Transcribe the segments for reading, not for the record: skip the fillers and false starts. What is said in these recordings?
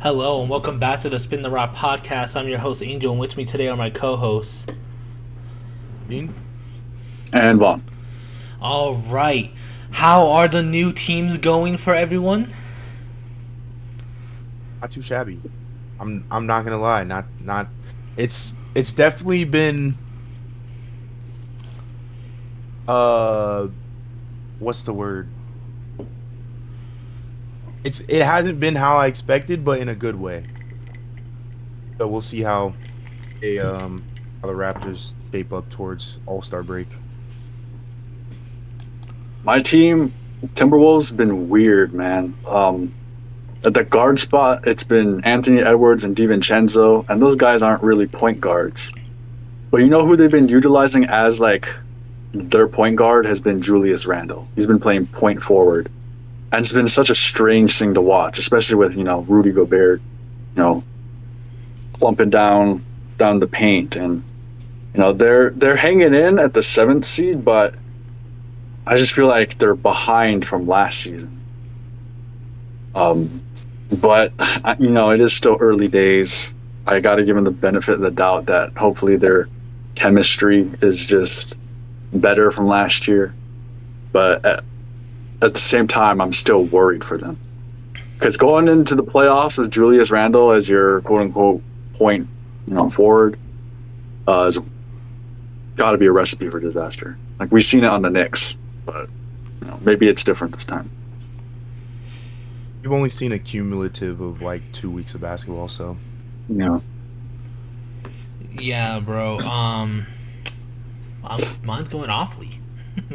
Hello and welcome back to the Spin the Rock podcast. I'm your host Angel, and with me today are my co-hosts. Dean? And Vaughn. All right, how are the new teams going for everyone? Not too shabby. I'm not gonna lie. Not. It's definitely been uh what's the word? It hasn't been how I expected, but in a good way. So we'll see how the Raptors shape up towards All-Star break. My team, Timberwolves, been weird, man. At the guard spot, it's been Anthony Edwards and DiVincenzo, and those guys aren't really point guards. But you know who they've been utilizing as like their point guard has been Julius Randle. He's been playing point forward, and it's been such a strange thing to watch, especially with Rudy Gobert, clumping down the paint, and they're hanging in at the seventh seed, but I just feel like they're behind from last season. But it is still early days. I got to give them the benefit of the doubt that hopefully their chemistry is just better from last year. But at the same time, I'm still worried for them because going into the playoffs with Julius Randle as your quote unquote point, forward, has got to be a recipe for disaster. Like we've seen it on the Knicks, but maybe it's different this time. You've only seen a cumulative of like 2 weeks of basketball, so Yeah. Yeah, bro. Mine's going awfully.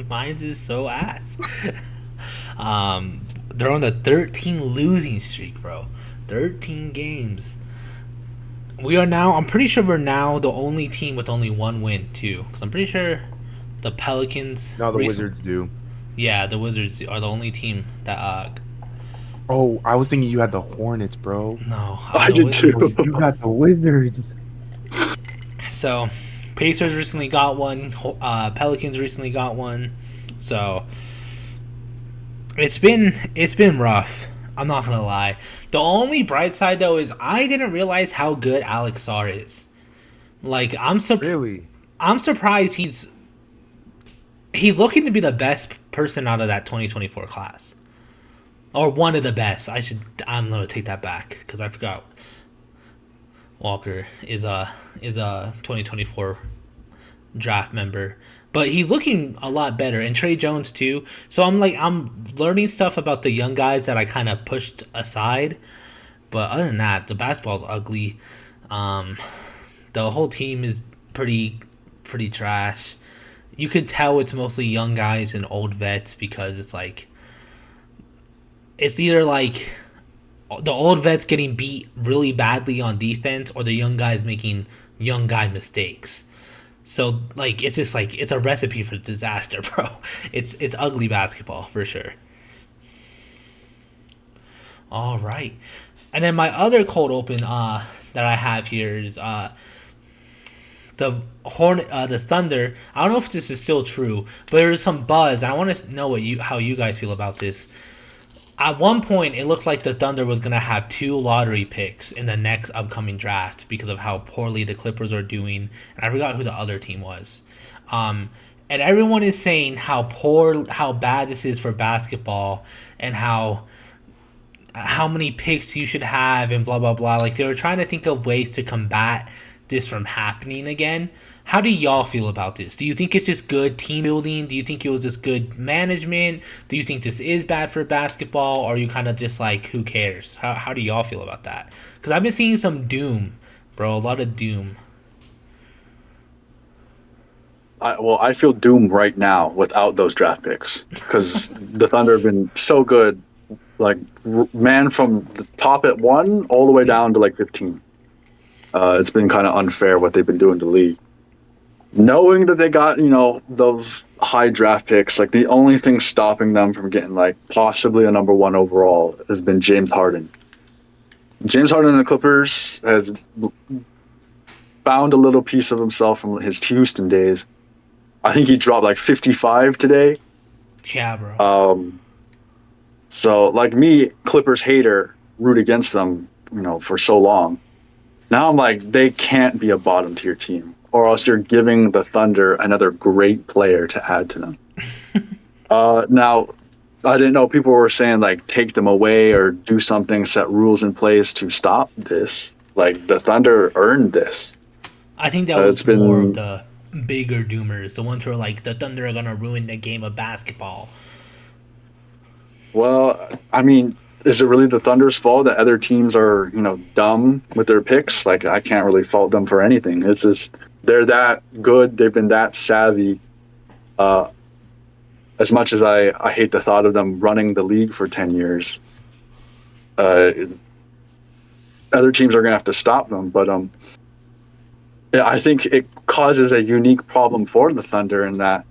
Mine's is so ass. They're on the 13 losing streak, bro. 13 games. We are now. I'm pretty sure we're now the only team with only one win too. Because I'm pretty sure the Pelicans. now the Wizards do. Yeah, the Wizards are the only team that. Oh, I was thinking you had the Hornets, bro. No, I did too. You got the Wizards. So, Pacers recently got one. Pelicans recently got one. So, it's been rough. I'm not gonna lie. The only bright side though is I didn't realize how good Alex Sarr is. Like Really? I'm surprised he's looking to be the best person out of that 2024 class, or one of the best. I'm gonna take that back because I forgot Walker is a 2024 draft member, but he's looking a lot better, and Trey Jones too. So I'm learning stuff about the young guys that I kind of pushed aside. But other than that, the basketball's ugly. Um, the whole team is pretty trash. You could tell it's mostly young guys and old vets because it's either like the old vets getting beat really badly on defense or the young guys making young guy mistakes. So it's just it's a recipe for disaster, bro. It's ugly basketball for sure. All right, and then my other cold open that I have here is the Thunder. I don't know if this is still true, but there's some buzz. And I want to know how you guys feel about this. At one point, it looked like the Thunder was going to have 2 lottery picks in the next upcoming draft because of how poorly the Clippers are doing. And I forgot who the other team was. And everyone is saying how bad this is for basketball and how many picks you should have and blah, blah, blah. Like, they were trying to think of ways to combat this from happening again. How do y'all feel about this? Do you think it's just good team building? Do you think it was just good management? Do you think this is bad for basketball? Or are you kind of just like, who cares? How do y'all feel about that? Because I've been seeing some doom, bro. A lot of doom. I feel doomed right now without those draft picks because the Thunder have been so good, like man from the top at 1 all the way down to like 15. It's been kind of unfair what they've been doing to the league. Knowing that they got those high draft picks, like the only thing stopping them from getting like possibly a number 1 overall has been James Harden. James Harden and the Clippers has found a little piece of himself from his Houston days. I think he dropped like 55 today. Yeah, bro. So like me, Clippers hater, root against them. for so long. Now I'm like, they can't be a bottom tier team, or else you're giving the Thunder another great player to add to them. Now, I didn't know people were saying like take them away or do something, set rules in place to stop this. Like the Thunder earned this. I think that It's was more of been the bigger doomers, the ones who are like the Thunder are gonna ruin the game of basketball. well, I mean, is it really the Thunder's fault that other teams are dumb with their picks? Like I can't really fault them for anything. It's just they're that good. They've been that savvy. Uh, as much as I hate the thought of them running the league for 10 years, uh, other teams are gonna have to stop them. But yeah, I think it causes a unique problem for the Thunder in that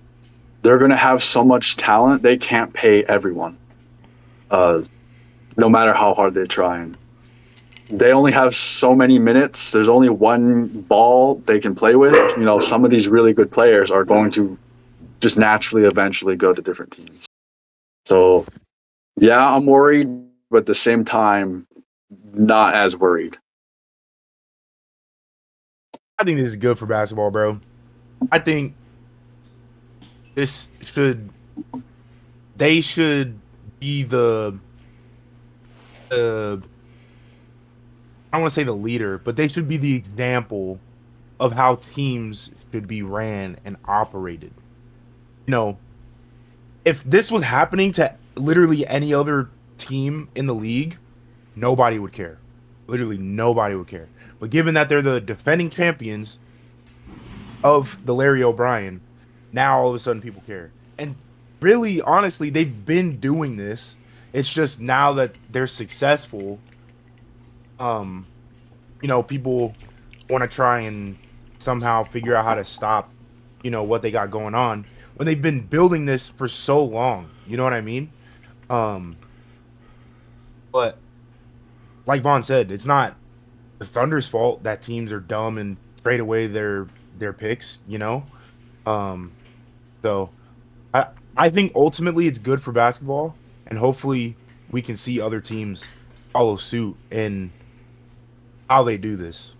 they're gonna have so much talent they can't pay everyone, no matter how hard they try. And they only have so many minutes. There's only one ball they can play with. Some of these really good players are going to just naturally eventually go to different teams. So yeah, I'm worried, but at the same time, not as worried. I think this is good for basketball, bro. I think this should they should be the I don't want to say the leader, but they should be the example of how teams should be ran and operated. You know, if this was happening to literally any other team in the league, nobody would care. Literally nobody would care. But given that they're the defending champions of the Larry O'Brien, now all of a sudden people care. And really, honestly, they've been doing this. It's just now that they're successful, people want to try and somehow figure out how to stop, what they got going on when they've been building this for so long. You know what I mean? But like Vaughn said, it's not the Thunder's fault that teams are dumb and trade away their picks. So I think ultimately it's good for basketball, and hopefully we can see other teams follow suit in how they do this.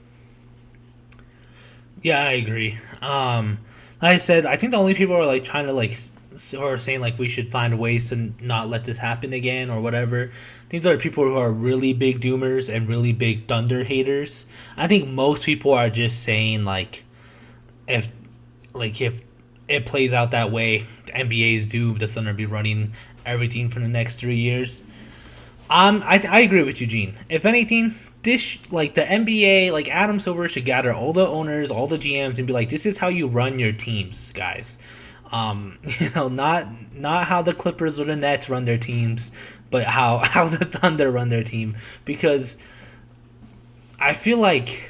Yeah, I agree. Like I said, I think the only people who are like trying to or saying like we should find ways to not let this happen again or whatever. These are people who are really big doomers and really big Thunder haters. I think most people are just saying if if it plays out that way, the NBA is doomed. The Thunder be running everything for the next 3 years. I agree with Eugene. If anything, the NBA, like Adam Silver should gather all the owners, all the GMs, and be like, "This is how you run your teams, guys." Not how the Clippers or the Nets run their teams, but how the Thunder run their team. Because I feel like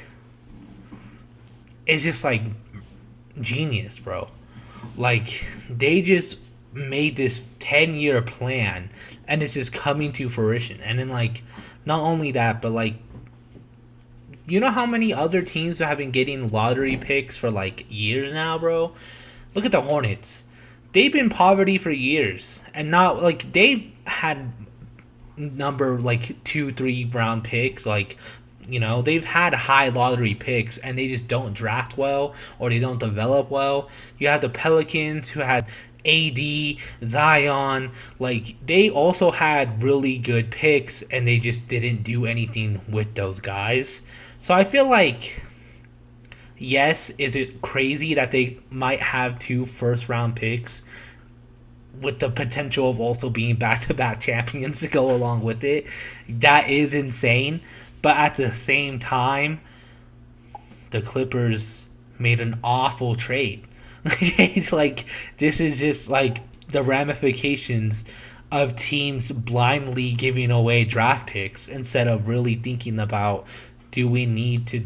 it's just like genius, bro. Like they just made this 10-year plan, and this is coming to fruition. And then not only that, but you know how many other teams have been getting lottery picks for years now, bro? Look at the Hornets. They've been poverty for years, and not they had number 2-3 round picks. They've had high lottery picks, and they just don't draft well or they don't develop well. You have the Pelicans who had AD, Zion. They also had really good picks, and they just didn't do anything with those guys. So I feel yes, is it crazy that they might have 2 first-round picks with the potential of also being back-to-back champions to go along with it? That is insane. But at the same time, the Clippers made an awful trade. This is just the ramifications of teams blindly giving away draft picks instead of really thinking about, do we need to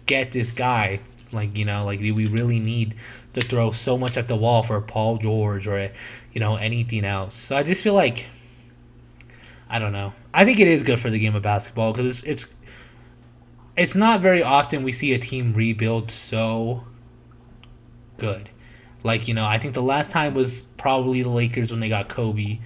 get this guy? Do we really need to throw so much at the wall for Paul George or anything else? So I just feel I don't know. I think it is good for the game of basketball because it's not very often we see a team rebuild so good. I think the last time was probably the Lakers when they got Kobe,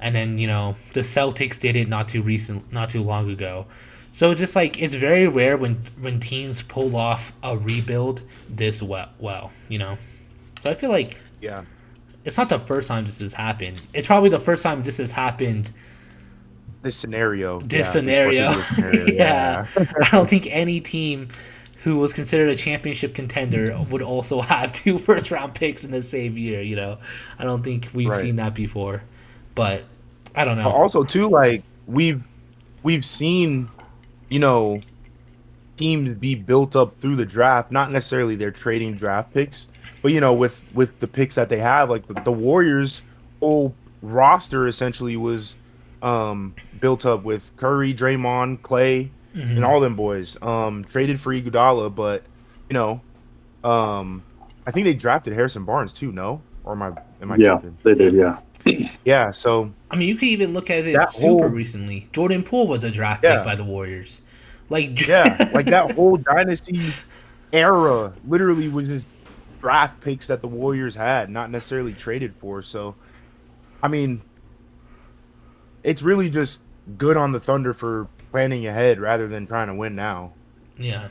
and then the Celtics did it not too long ago. So just like it's very rare when teams pull off a rebuild this well. So I feel like Yeah, it's not the first time this has happened. It's probably the first time this has happened. this scenario. This Yeah, this scenario, particular scenario. yeah. Yeah. I don't think any team who was considered a championship contender would also have two first round picks in the same year. I don't think we've Right. seen that before. But I don't know. Also, too, like we've seen, you know, teams be built up through the draft. Not necessarily they're trading draft picks, but with the picks that they have, like the Warriors' whole roster essentially was built up with Curry, Draymond, Clay, and Mhm. all them boys. Traded for Iguodala, but you know, I think they drafted Harrison Barnes too. No, or am I Yeah, tripping? they did. Yeah. Yeah. So I mean, you could even look at it that super whole recently. Jordan Poole was a draft pick yeah by the Warriors. Like, yeah like that whole dynasty era literally was just draft picks that the Warriors had, not necessarily traded for. So I mean, it's really just good on the Thunder for planning ahead rather than trying to win now. yeah.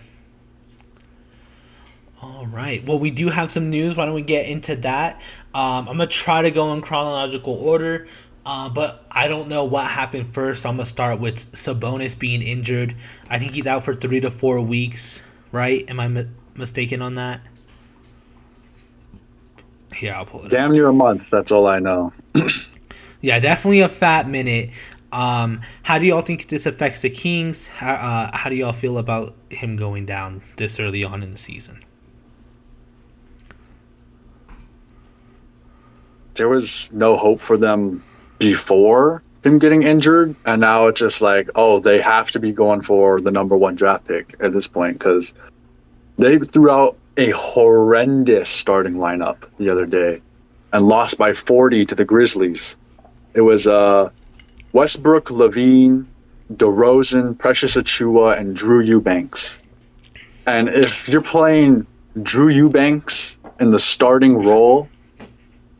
All right. Well, we do have some news. Why don't we get into that? I'm gonna try to go in chronological order, but I don't know what happened first. So I'm gonna start with Sabonis being injured. I think he's out for 3 to 4 weeks. Right? Am I mistaken on that? Here, I'll pull it up. Damn near a month. That's all I know. Yeah, definitely a fat minute. How do y'all think this affects the Kings? How do y'all feel about him going down this early on in the season? There was no hope for them before him getting injured, and now it's just like, oh, they have to be going for the number one draft pick at this point because they threw out a horrendous starting lineup the other day and lost by 40 to the Grizzlies. It was Westbrook, Levine, DeRozan, Precious Achua, and Drew Eubanks. And if you're playing Drew Eubanks in the starting role,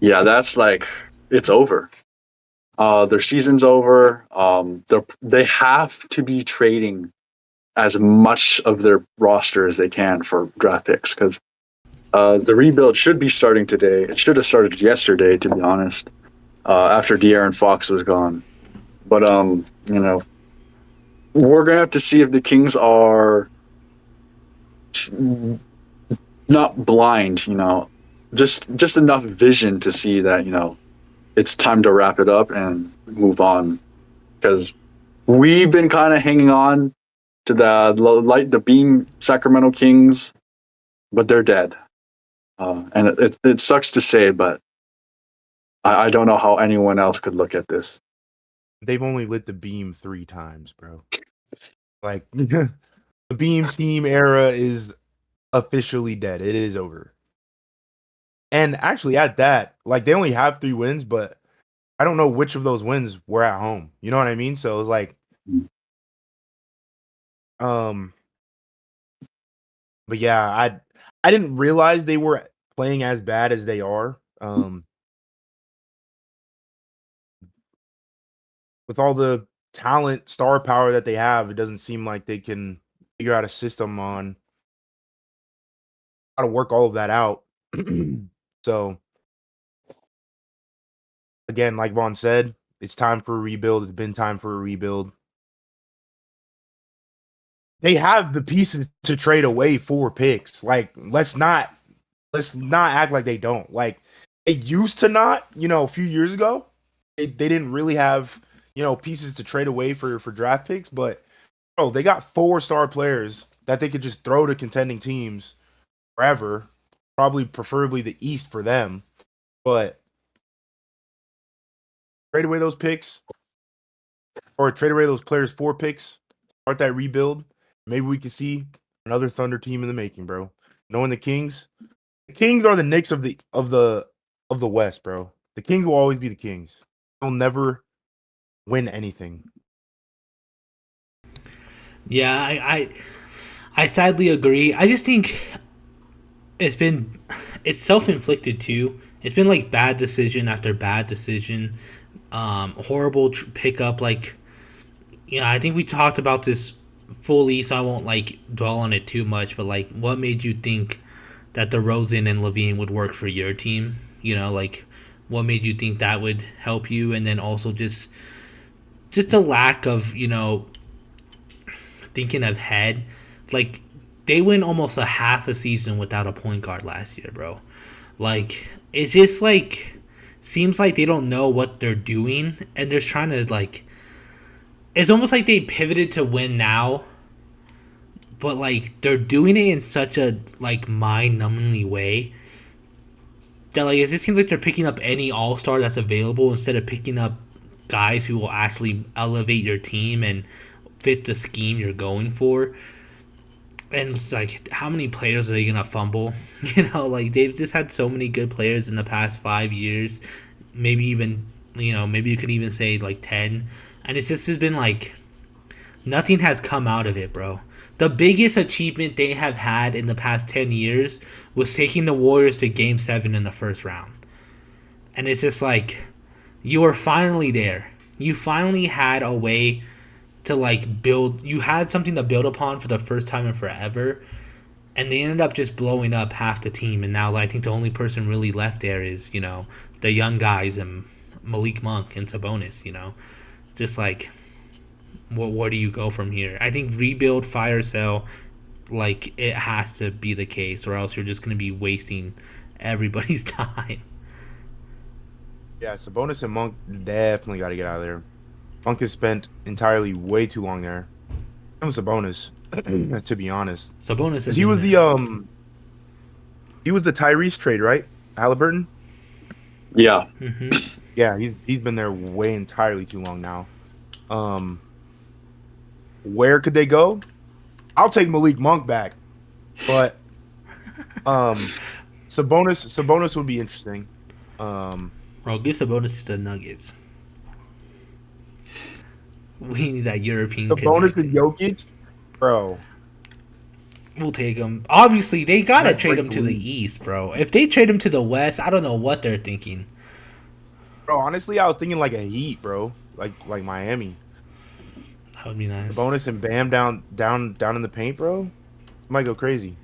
yeah, that's like it's over. Their season's over. They have to be trading as much of their roster as they can for draft picks because the rebuild should be starting today. It should have started yesterday, to be honest, after De'Aaron Fox was gone. But we're gonna have to see if the Kings are not blind. Just enough vision to see that it's time to wrap it up and move on because we've been kind of hanging on to the beam Sacramento Kings, but they're dead. And it sucks to say, but I don't know how anyone else could look at this. They've only lit the beam 3 times, bro. Like the beam team era is officially dead. It is over. And actually, at that, like they only have 3 wins, but I don't know which of those wins were at home. You know what I mean? So it's like, um, but yeah, I didn't realize they were playing as bad as they are. With all the talent, star power that they have, it doesn't seem like they can figure out a system on how to work all of that out. So again, like Vaughn said, it's time for a rebuild. It's been time for a rebuild. They have the pieces to trade away for picks. Like, let's not act like they don't. Like, they used to not, a few years ago. They didn't really have, pieces to trade away for draft picks, but bro, they got 4 star players that they could just throw to contending teams forever. Probably preferably the East for them. But trade away those picks or trade away those players for picks, start that rebuild. Maybe we can see another Thunder team in the making, bro. Knowing the Kings are the Knicks of the West, bro. The Kings will always be the Kings. They'll never win anything. Yeah, I sadly agree. I just think it's self inflicted too. It's been like bad decision after bad decision. Horrible pickup. Like, yeah, I think we talked about this fully, so I won't like dwell on it too much. But like, what made you think that DeRozan and Levine would work for your team? You know, like, what made you think that would help you? And then also just a lack of thinking ahead. Like, they went almost a half a season without a point guard last year, bro. Like, it's just like seems like they don't know what they're doing, and they're trying to like. It's almost like they pivoted to win now, but like they're doing it in such a like mind-numbingly way that like it just seems like they're picking up any all-star that's available instead of picking up guys who will actually elevate your team and fit the scheme you're going for. And it's like, how many players are they gonna fumble? Like they've just had so many good players in the past 5 years, maybe even maybe you could even say like 10, and it's just has been like nothing has come out of it, bro. The biggest achievement they have had in the past 10 years was taking the Warriors to Game 7 in the first round. And it's just like, you are finally there. You finally had a way to like build, you had something to build upon for the first time in forever. And they ended up just blowing up half the team. And now I think the only person really left there is, the young guys and Malik Monk and Sabonis. Just like, where do you go from here? I think rebuild, fire, sell, like it has to be the case, or else you're just going to be wasting everybody's time. Yeah, Sabonis and Monk definitely got to get out of there. Monk has spent entirely way too long there. I'm Sabonis, to be honest. Sabonis is He was he was the Tyrese trade, right? Halliburton. Yeah. Mm-hmm. Yeah, he's been there way entirely too long now. Where could they go? I'll take Malik Monk back, but Sabonis would be interesting. Bro, give Sabonis to the Nuggets. We need that European Sabonis connection. and Jokic, bro. We'll take him. Obviously, they gotta Might trade break him the to the league. East, bro. If they trade him to the West, I don't know what they're thinking. Bro, honestly, I was thinking like a Heat, bro, like Miami. That would be nice. Sabonis and Bam down in the paint, bro. It might go crazy.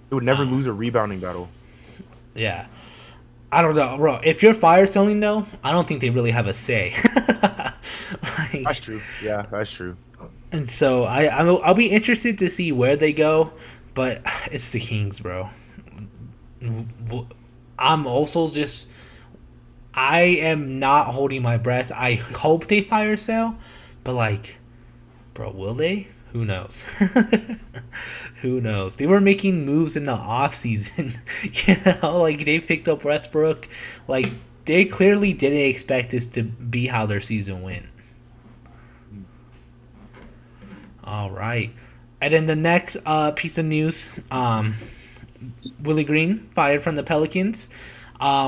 It would never Uh, lose a rebounding battle. Yeah. I don't know, bro. If you're fire selling though, I don't think they really have a say. That's Like, true. Yeah, that's true. and so I'll be interested to see where they go, but it's the Kings, bro. I'm also just I am not holding my breath. I hope they fire sale, but like, bro, will they? Who knows? Who knows? They were making moves in the off season. Like they picked up Westbrook. Like they clearly didn't expect this to be how their season went. All right. And then the next piece of news, Willie Green fired from the Pelicans.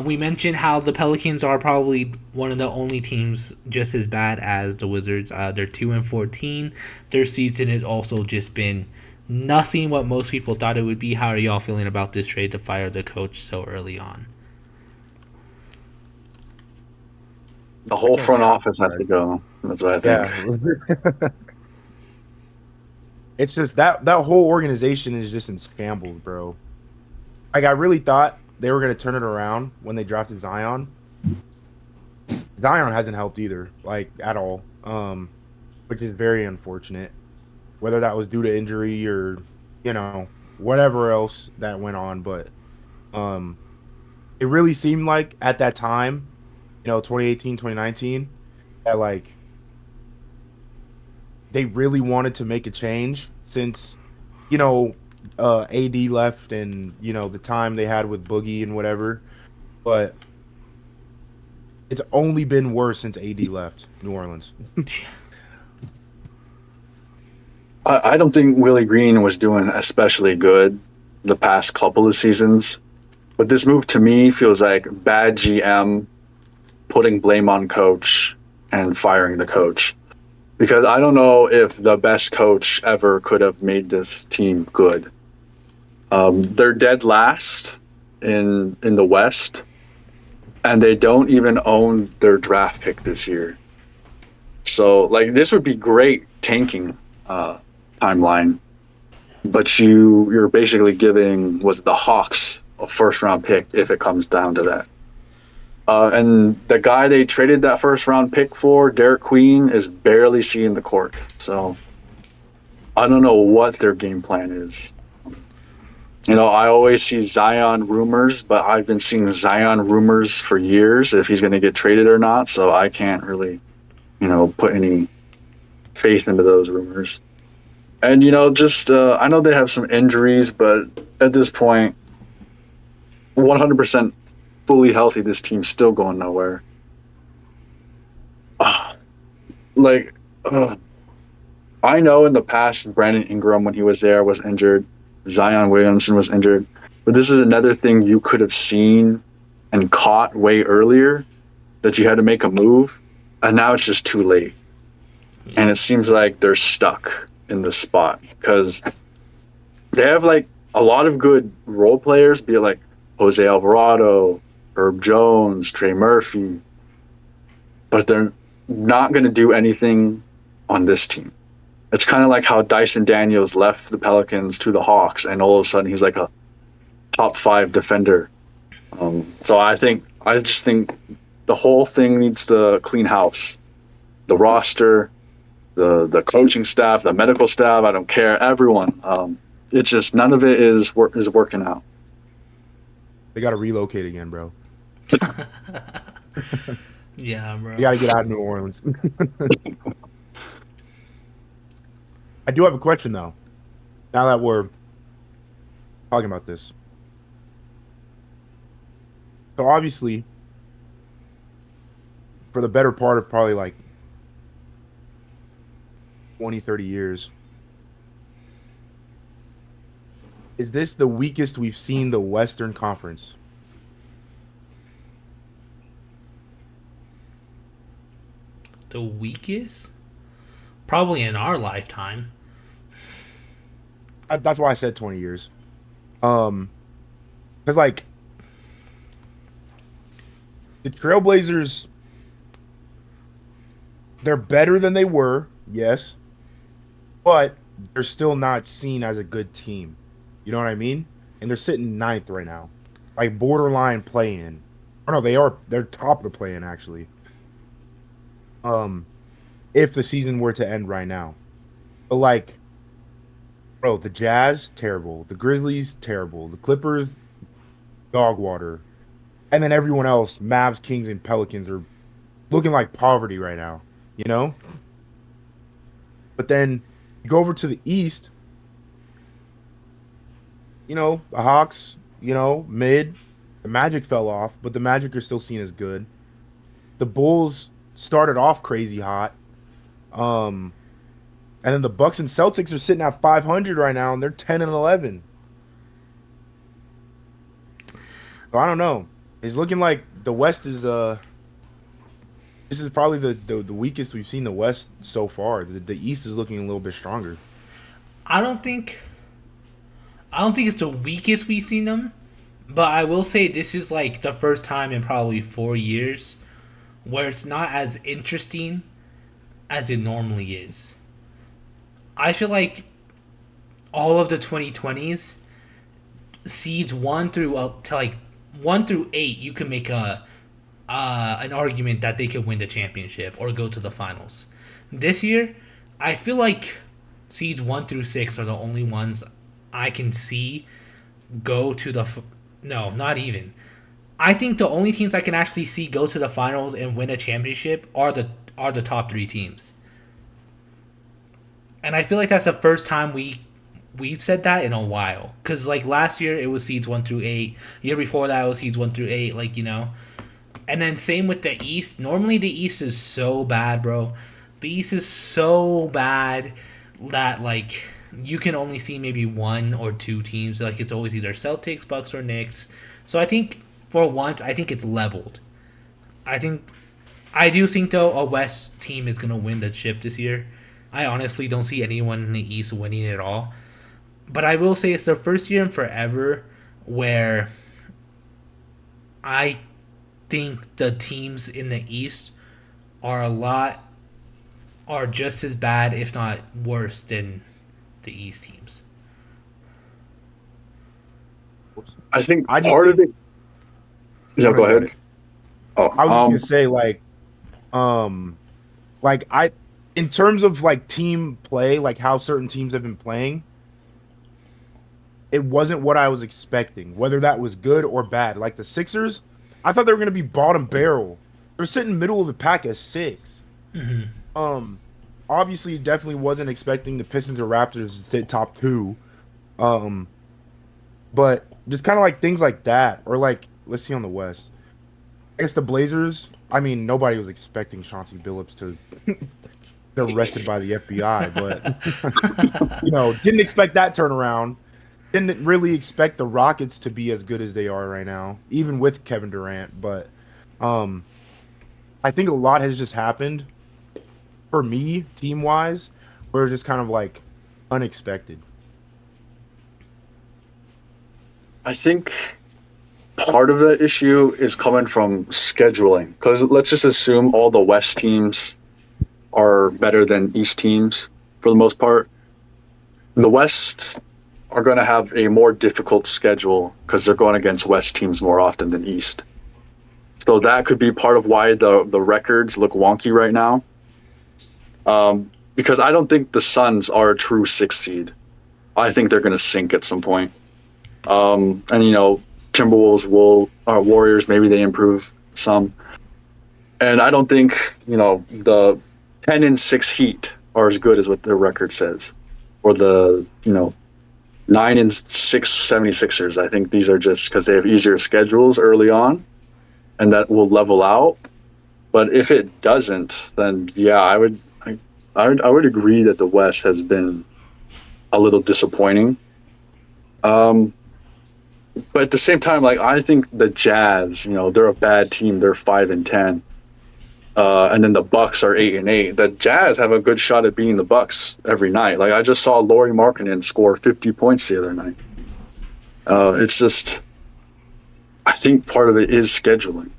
We mentioned how the Pelicans are probably one of the only teams just as bad as the Wizards. They're 2-14. Their season has also just been nothing what most people thought it would be. How are y'all feeling about this trade to fire the coach so early on? The whole Yes, front yeah. office had to go. That's what I think. Yeah. It's just that whole organization is just in shambles, bro. Like I really thought they were gonna turn it around when they drafted Zion. Zion hasn't helped either, like at all. Which is very unfortunate. Whether that was due to injury or, whatever else that went on, but it really seemed like at that time, 2018, 2019, that like they really wanted to make a change since, AD left and, the time they had with Boogie and whatever. But it's only been worse since AD left New Orleans. I don't think Willie Green was doing especially good the past couple of seasons. But this move to me feels like bad GM putting blame on coach and firing the coach. Because I don't know if the best coach ever could have made this team good. They're dead last in the West, and they don't even own their draft pick this year. So like this would be great tanking timeline, but you're basically giving was it the Hawks a first round pick if it comes down to that. And the guy they traded that first round pick for, Derek Queen, is barely seeing the court. So I don't know what their game plan is. You know, I always see Zion rumors, but I've been seeing Zion rumors for years if he's going to get traded or not. So I can't really, put any faith into those rumors. And, just I know they have some injuries, but at this point, 100% fully healthy, this team's still going nowhere. Like, I know in the past, Brandon Ingram, when he was there, was injured. Zion Williamson was injured. But this is another thing you could have seen and caught way earlier, that you had to make a move, and now it's just too late. And it seems like they're stuck in this spot because they have like a lot of good role players, be it like Jose Alvarado, Herb Jones, Trey Murphy, but they're not going to do anything on this team. It's kind of like how Dyson Daniels left the Pelicans to the Hawks, and all of a sudden he's like a top 5 defender. So I just think the whole thing needs to clean house. The roster, the coaching staff, the medical staff, I don't care, everyone. It's just none of it is working out. They got to relocate again, bro. Yeah, bro. You got to get out of New Orleans. I do have a question, though. Now that we're talking about this. So, obviously, for the better part of probably like 20, 30 years, is this the weakest we've seen the Western Conference? The weakest? Probably in our lifetime. That's why I said 20 years. Because, like, the Trailblazers, they're better than they were, yes, but they're still not seen as a good team. You know what I mean? And they're sitting 9th right now. Like, borderline play-in. Oh, no, they're top of the play-in, actually. If the season were to end right now. But, like, bro, the Jazz, terrible. The Grizzlies, terrible. The Clippers, dog water. And then everyone else, Mavs, Kings, and Pelicans, are looking like poverty right now, you know? But then you go over to the East, the Hawks, mid. The Magic fell off, but the Magic are still seen as good. The Bulls started off crazy hot. And then the Bucks and Celtics are sitting at 500 right now, and they're 10 and 11. So I don't know. It's looking like the West is this is probably the weakest we've seen the West so far. The East is looking a little bit stronger. I don't think it's the weakest we've seen them, but I will say this is like the first time in probably 4 years where it's not as interesting as it normally is. I feel like all of the 2020s seeds 1 through 8, you can make an argument that they could win the championship or go to the finals. This year, I feel like seeds 1 through 6 are the only ones I can see go to the. No, not even. I think the only teams I can actually see go to the finals and win a championship are the top 3 teams. And I feel like that's the first time we've said that in a while. Because, like, last year it was seeds 1 through 8. Year before that it was seeds 1 through 8. Like, And then same with the East. Normally the East is so bad, bro. The East is so bad that, like, you can only see maybe 1 or 2 teams. Like, it's always either Celtics, Bucks, or Knicks. So I think, for once, I think it's leveled. I do think, though, a West team is going to win the chip this year. I honestly don't see anyone in the East winning it all. But I will say it's the first year in forever where I think the teams in the East are are just as bad, if not worse, than the East teams. I think I just part of think. it. Yeah, go Go ahead. ahead. Oh, I was just gonna say um, I, in terms of like team play, like how certain teams have been playing, it wasn't what I was expecting. Whether that was good or bad, like the Sixers, I thought they were gonna be bottom barrel. They're sitting middle of the pack as six. Hmm. Um, Obviously, definitely wasn't expecting the Pistons or Raptors to sit top two. Um, but just kind of like things like that, or like let's see on the West. I guess the Blazers. I mean, nobody was expecting Chauncey Billups to get arrested by the FBI, but didn't expect that turnaround. Didn't really expect the Rockets to be as good as they are right now, even with Kevin Durant. But um, I think a lot has just happened for me, team wise, where it's just kind of like unexpected. I think part of the issue is coming from scheduling. Because let's just assume all the West teams are better than East teams for the most part. The West are going to have a more difficult schedule because they're going against West teams more often than East. So that could be part of why the records look wonky right now. Because I don't think the Suns are a true sixth seed. I think they're going to sink at some point. And Timberwolves will Warriors, maybe they improve some. And I don't think the 10-6 Heat are as good as what their record says, or the 9-6 76ers. I think these are just because they have easier schedules early on, and that will level out. But if it doesn't, then yeah, I would agree that the West has been a little disappointing. Um, but at the same time, like I think the Jazz, they're a bad team. They're 5-10, and then the Bucks are 8-8. The Jazz have a good shot at beating the Bucks every night. Like I just saw Lauri Markkanen score 50 points the other night. It's just, I think part of it is scheduling,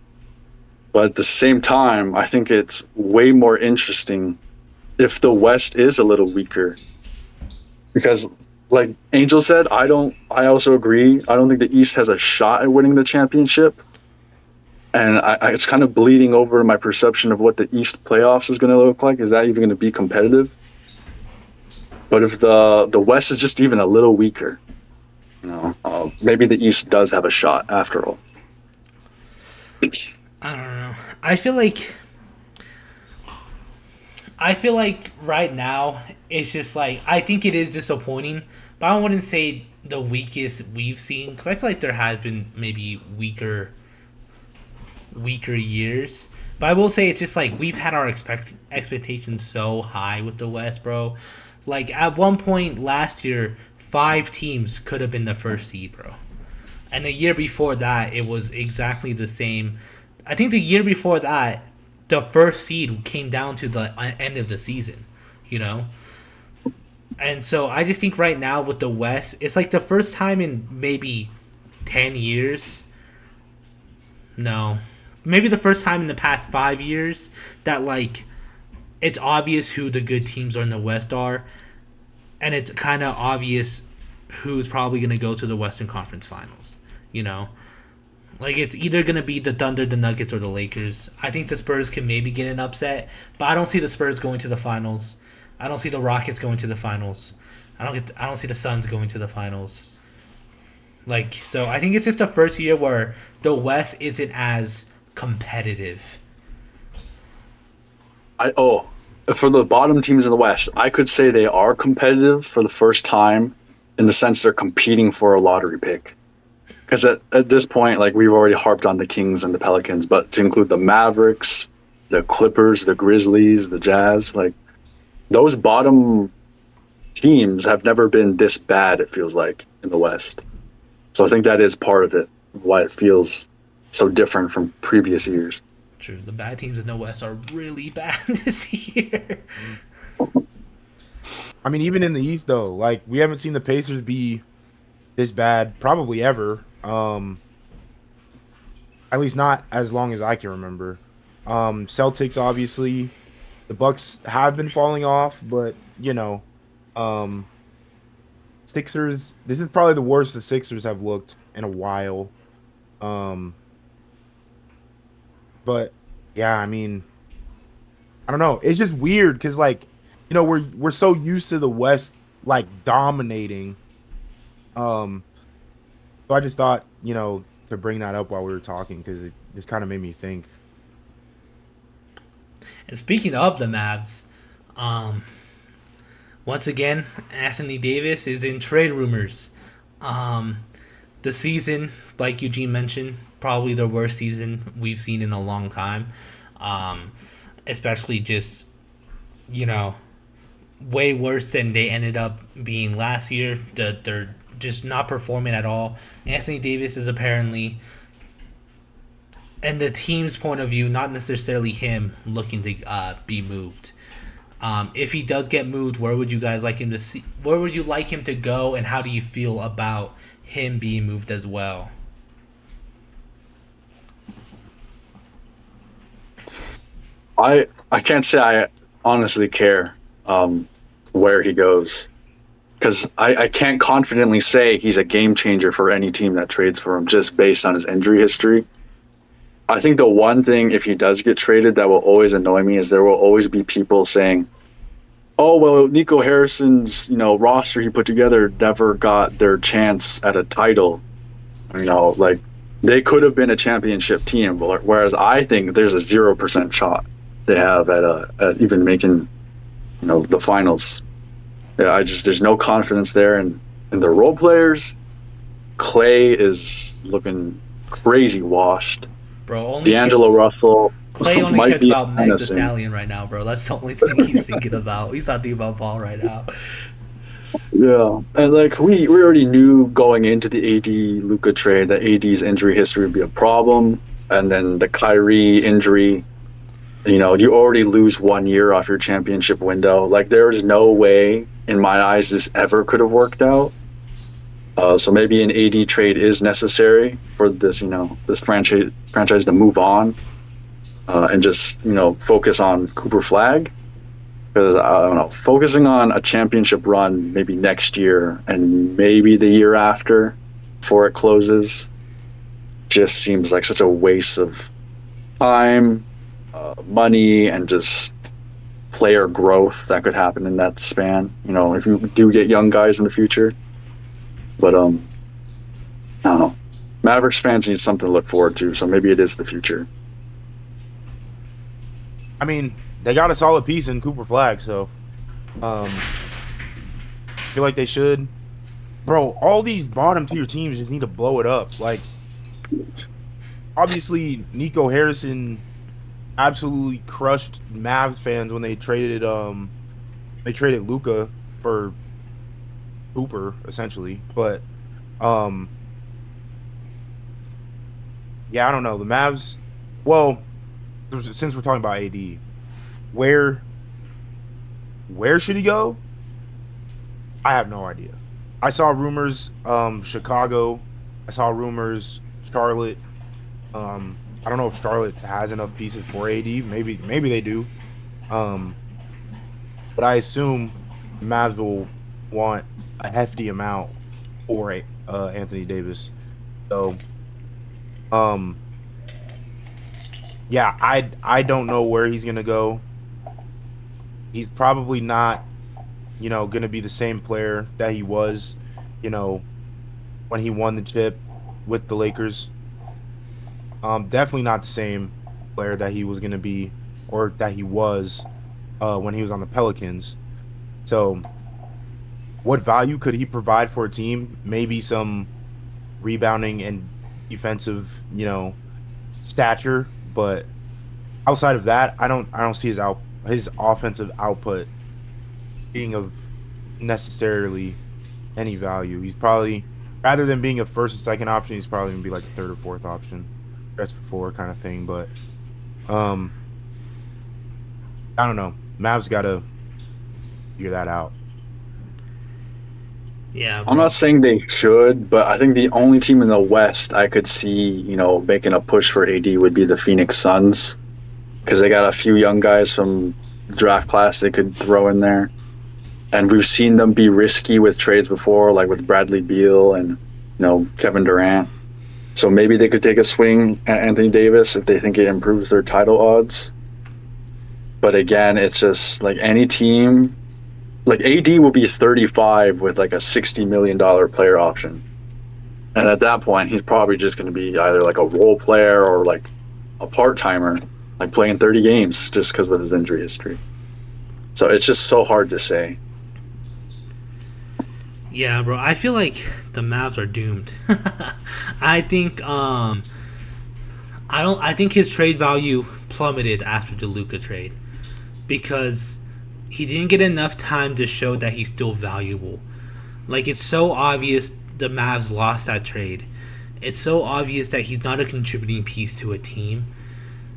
but at the same time, I think it's way more interesting if the West is a little weaker because like Angel said, I also agree. I don't think the East has a shot at winning the championship. And it's kind of bleeding over my perception of what the East playoffs is going to look like. Is that even going to be competitive? But if the West is just even a little weaker, maybe the East does have a shot after all. I don't know. I feel like right now it's just like I think it is disappointing, but I wouldn't say the weakest we've seen because I feel like there has been maybe weaker years. But I will say it's just like we've had our expectations so high with the West, bro. Like at one point last year, 5 teams could have been the first seed, bro. And the year before that, it was exactly the same. I think the year before that, the first seed came down to the end of the season, you know? And so I just think right now with the West, it's like the first time in maybe 10 years. No. Maybe the first time in the past 5 years that, like, it's obvious who the good teams are in the West are. And it's kind of obvious who's probably going to go to the Western Conference Finals, you know? Like it's either gonna be the Thunder, the Nuggets, or the Lakers. I think the Spurs can maybe get an upset, but I don't see the Spurs going to the finals. I don't see the Rockets going to the finals. I don't see the Suns going to the finals. Like so, I think it's just the first year where the West isn't as competitive. For the bottom teams in the West, I could say they are competitive for the first time in the sense they're competing for a lottery pick. Because at this point, like we've already harped on the Kings and the Pelicans, but to include the Mavericks, the Clippers, the Grizzlies, the Jazz, like those bottom teams have never been this bad, it feels like, in the West. So I think that is part of it, why it feels so different from previous years. True, the bad teams in the West are really bad this year. I mean, even in the East though, like we haven't seen the Pacers be this bad probably ever. At least not as long as I can remember. Celtics, obviously, the Bucks have been falling off, but um, Sixers. This is probably the worst the Sixers have looked in a while. Um, but yeah, I mean, I don't know. It's just weird because we're so used to the West like dominating. Um, so I just thought to bring that up while we were talking because it just kind of made me think. And speaking of the Mavs, um, once again, Anthony Davis is in trade rumors. Um, the season, like Eugene mentioned, probably the worst season we've seen in a long time. Um, Especially just, you know, way worse than they ended up being last year. They're just not performing at all. Anthony Davis is apparently, and the team's point of view, not necessarily him looking to be moved. If he does get moved, where would you guys like him to see? Where would you like him to go, and how do you feel about him being moved as well? I can't say I honestly care where he goes because I can't confidently say he's a game changer for any team that trades for him just based on his injury history. I think the one thing if he does get traded that will always annoy me is there will always be people saying, "Oh well, Nico Harrison's roster he put together never got their chance at a title." Like they could have been a championship team, whereas I think there's a 0% shot they have at even making the finals. Yeah, there's no confidence there, and the role players. Clay is looking crazy washed. Bro, D'Angelo Russell Clay only might cares be about Meg the menacing. Stallion right now, bro. That's the only thing he's thinking about. He's not thinking about Paul right now. Yeah, and like we already knew going into the AD Luka trade that AD's injury history would be a problem, and then the Kyrie injury. You already lose 1 year off your championship window. Like there's no way in my eyes this ever could have worked out. So maybe an AD trade is necessary for this franchise to move on and just focus on Cooper Flag because I don't know, focusing on a championship run maybe next year and maybe the year after before it closes just seems like such a waste of time, money, and just player growth that could happen in that span. If you do get young guys in the future, but I don't know. Mavericks fans need something to look forward to, so maybe it is the future. I mean, they got a solid piece in Cooper Flag, so I feel like they should. Bro, all these bottom tier teams just need to blow it up. Like, obviously, Nico Harrison absolutely crushed Mavs fans when they traded Luca for Cooper essentially. But um, yeah, I don't know the Mavs. Well, since we're talking about AD, where where should he go? I have no idea. I saw rumors, Chicago. I saw rumors, Charlotte. I don't know if Charlotte has enough pieces for AD. Maybe they do. Um, but I assume Mavs will want a hefty amount for Anthony Davis. So, um, yeah, I don't know where he's gonna go. He's probably not, gonna be the same player that he was, you know, when he won the chip with the Lakers. Definitely not the same player that he was gonna be or that he was when he was on the Pelicans. So, what value could he provide for a team? Maybe some rebounding and defensive, stature, but outside of that, I don't see his offensive output being of necessarily any value. He's probably rather than being a first and second option, he's probably gonna be like a third or fourth option, best for four kind of thing. But um, I don't know. Mavs got to figure that out. Yeah, I'm bro. not saying they should, but I think the only team in the West I could see, making a push for AD would be the Phoenix Suns because they got a few young guys from the draft class they could throw in there. And we've seen them be risky with trades before, like with Bradley Beal and Kevin Durant. So maybe they could take a swing at Anthony Davis if they think it improves their title odds. But again, it's just like any team, like AD will be 35 with like a $60 million player option. And at that point, he's probably just going to be either like a role player or like a part timer, like playing 30 games just because of his injury history. So it's just so hard to say. Yeah, bro. I feel like the Mavs are doomed. I think I think his trade value plummeted after the Luka trade because he didn't get enough time to show that he's still valuable. Like it's so obvious the Mavs lost that trade. It's so obvious that he's not a contributing piece to a team.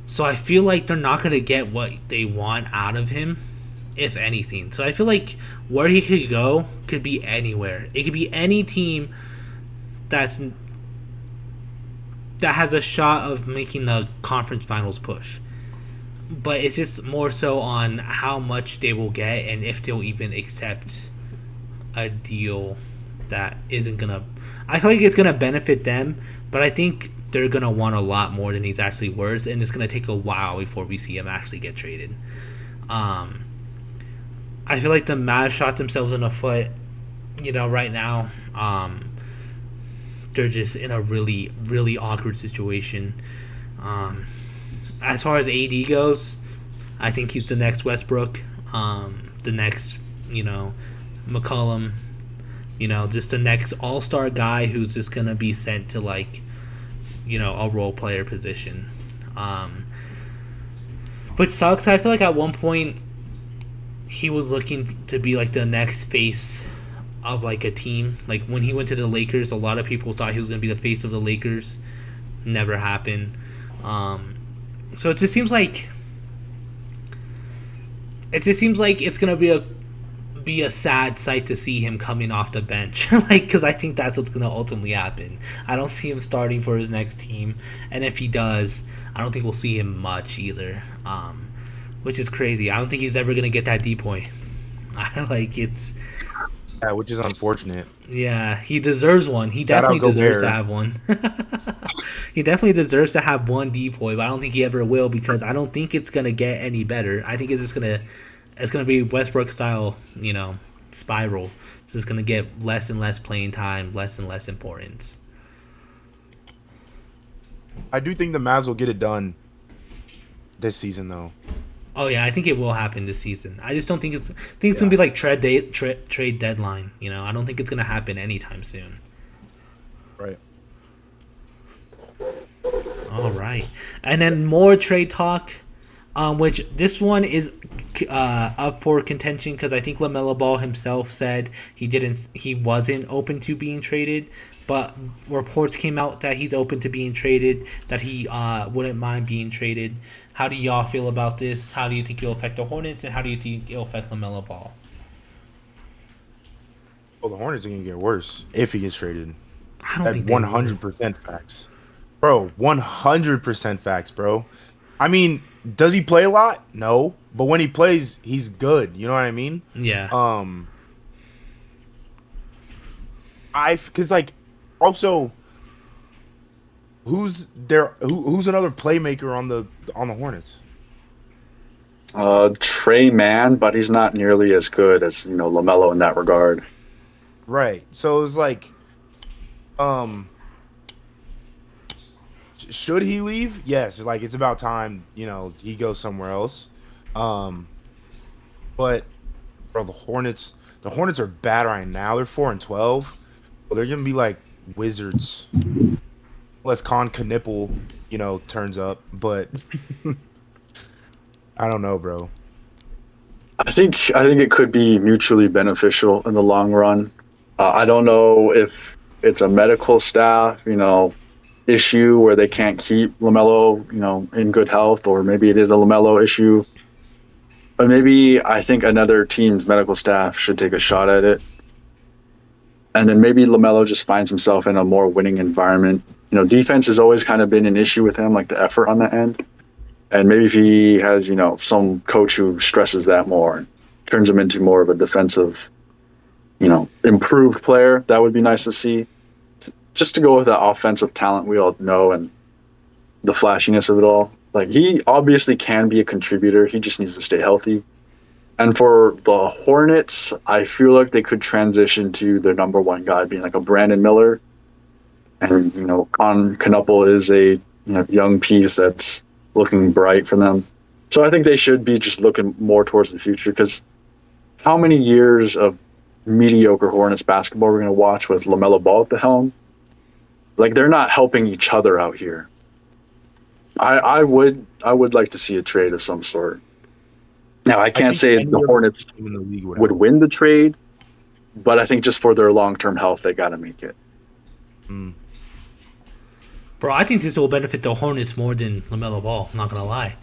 So I feel like they're not going to get what they want out of him, if anything. So I feel like where he could go could be anywhere. It could be any team that's that has a shot of making the conference finals push. But it's just more so on how much they will get and if they'll even accept a deal that isn't gonna. I feel like it's gonna benefit them, but I think they're gonna want a lot more than he's actually worth, and it's gonna take a while before we see him actually get traded. Um, I feel like the Mavs shot themselves in the foot. Right now, they're just in a really, really awkward situation. Um, as far as AD goes, I think he's the next Westbrook, the next, McCollum, just the next all-star guy who's just gonna be sent to like, a role player position, which sucks. I feel like at one point he was looking to be like the next face of like a team. Like when he went to the Lakers, a lot of people thought he was gonna be the face of the Lakers. Never happened. So it just seems like it's gonna be a sad sight to see him coming off the bench, like because I think that's what's gonna ultimately happen. I don't see him starting for his next team, and if he does, I don't think we'll see him much either. Which is crazy. I don't think he's ever gonna get that D point. Like it's Yeah, which is unfortunate. yeah, he deserves one. He Shout definitely out deserves to Gobert. have one. He definitely deserves to have one depoy, but I don't think he ever will because I don't think it's gonna get any better. I think it's gonna be Westbrook style, spiral. It's just gonna get less and less playing time, less and less importance. I do think the Mavs will get it done this season, though. Oh yeah, I think it will happen this season. I just don't think it's Yeah. gonna be like trade deadline. I don't think it's gonna happen anytime soon. Right. All right, and then more trade talk, which this one is up for contention because I think Lamelo Ball himself said he wasn't open to being traded, but reports came out that he's open to being traded, that he wouldn't mind being traded. How do y'all feel about this? How do you think it'll affect the Hornets, and how do you think it'll affect Lamelo Ball? Well, the Hornets are gonna get worse if he gets traded. I don't At think they will. 100% facts, bro. 100% facts, bro. I mean, does he play a lot? No, but when he plays, he's good. You know what I mean? Yeah. Because like, also, who's there? Who's another playmaker on the Hornets? Trey Mann, but he's not nearly as good as LaMelo in that regard. Right. So it's like, should he leave? Yes. Like it's about time. He goes somewhere else. But bro, the Hornets are bad right now. They're 4-12. Well, they're gonna be like Wizards, unless Con Knipple, turns up. But I don't know, bro. I think it could be mutually beneficial in the long run. I don't know if it's a medical staff, issue where they can't keep LaMelo, in good health, or maybe it is a LaMelo issue. But maybe I think another team's medical staff should take a shot at it. and then maybe LaMelo just finds himself in a more winning environment. Defense has always kind of been an issue with him, like the effort on the end. And maybe if he has, some coach who stresses that more and turns him into more of a defensive, improved player, that would be nice to see. Just to go with that offensive talent we all know and the flashiness of it all. Like, he obviously can be a contributor. He just needs to stay healthy. And for the Hornets, I feel like they could transition to their number one guy being like a Brandon Miller. And, Con Knuppel is a young piece that's looking bright for them. So I think they should be just looking more towards the future, because how many years of mediocre Hornets basketball we're going to watch with LaMelo Ball at the helm? Like, they're not helping each other out here. I would like to see a trade of some sort. Now, I can't say the Hornets in the league would win the trade, but I think just for their long-term health, they got to make it. Bro, I think this will benefit the Hornets more than LaMelo Ball, not going to lie.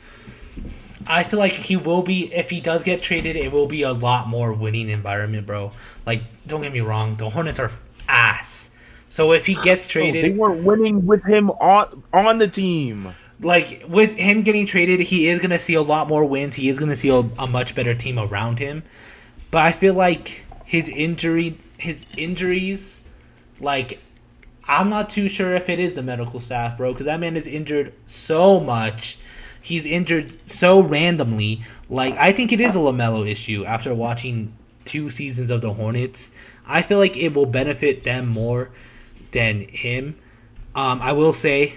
I feel like he will be, if he does get traded, it will be a lot more winning environment, bro. Like, don't get me wrong, the Hornets are ass. So if he gets traded... they weren't winning with him on the team. Like, with him getting traded, he is going to see a lot more wins. He is going to see a much better team around him. But I feel like his injuries, like, I'm not too sure if it is the medical staff, bro, because that man is injured so much. He's injured so randomly. Like, I think it is a LaMelo issue after watching 2 seasons of the Hornets. I feel like it will benefit them more than him. I will say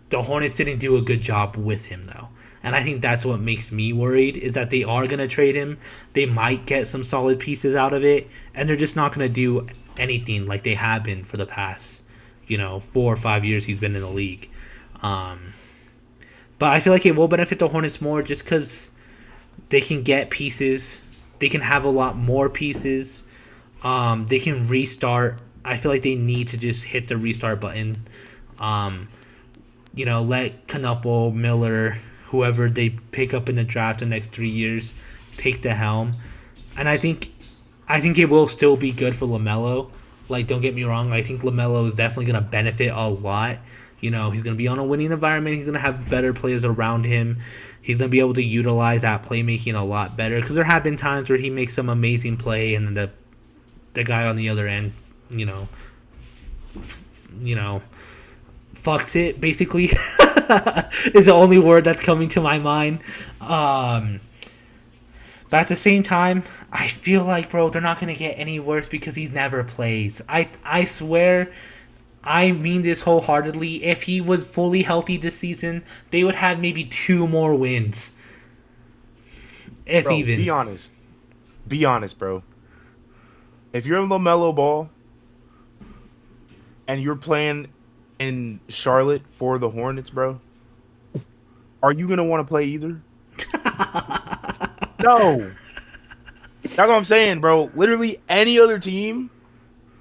the Hornets didn't do a good job with him, though. And I think that's what makes me worried, is that they are going to trade him. They might get some solid pieces out of it, and they're just not going to do anything like they have been for the past, 4 or 5 years he's been in the league. But I feel like it will benefit the Hornets more just because they can get pieces. They can have a lot more pieces. They can restart. I feel like they need to just hit the restart button. Let Knuppel, Miller, whoever they pick up in the draft the next 3 years, take the helm. And I think it will still be good for LaMelo. Like, don't get me wrong, I think LaMelo is definitely going to benefit a lot. He's going to be on a winning environment. He's going to have better players around him. He's going to be able to utilize that playmaking a lot better, because there have been times where he makes some amazing play and then the guy on the other end, fucks it, basically, is the only word that's coming to my mind. But at the same time, I feel like, bro, they're not going to get any worse because he never plays. I swear, I mean this wholeheartedly. If he was fully healthy this season, they would have maybe 2 more wins. If Bro, even. Be honest, bro. If you're LaMelo Ball and you're playing in Charlotte for the Hornets, bro, are you gonna want to play either? No. That's what I'm saying, bro. Literally any other team,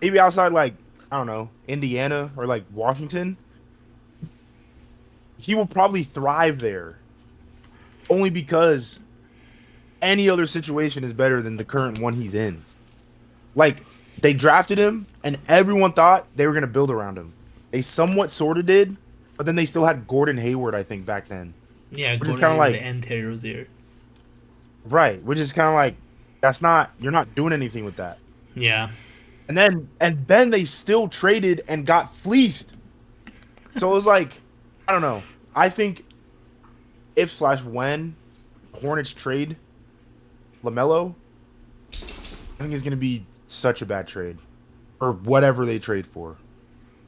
maybe outside, like, I don't know, Indiana or like Washington, he will probably thrive there. Only because any other situation is better than the current one he's in. Like, they drafted him, and everyone thought they were going to build around him. They somewhat sort of did, but then they still had Gordon Hayward, I think, back then. Yeah, Gordon Hayward and Terry Rozier. Right, which is kind of like, you're not doing anything with that. Yeah. And then they still traded and got fleeced. So it was like, I don't know. I think if/when Hornets trade LaMelo, I think it's going to be such a bad trade. Or whatever they trade for.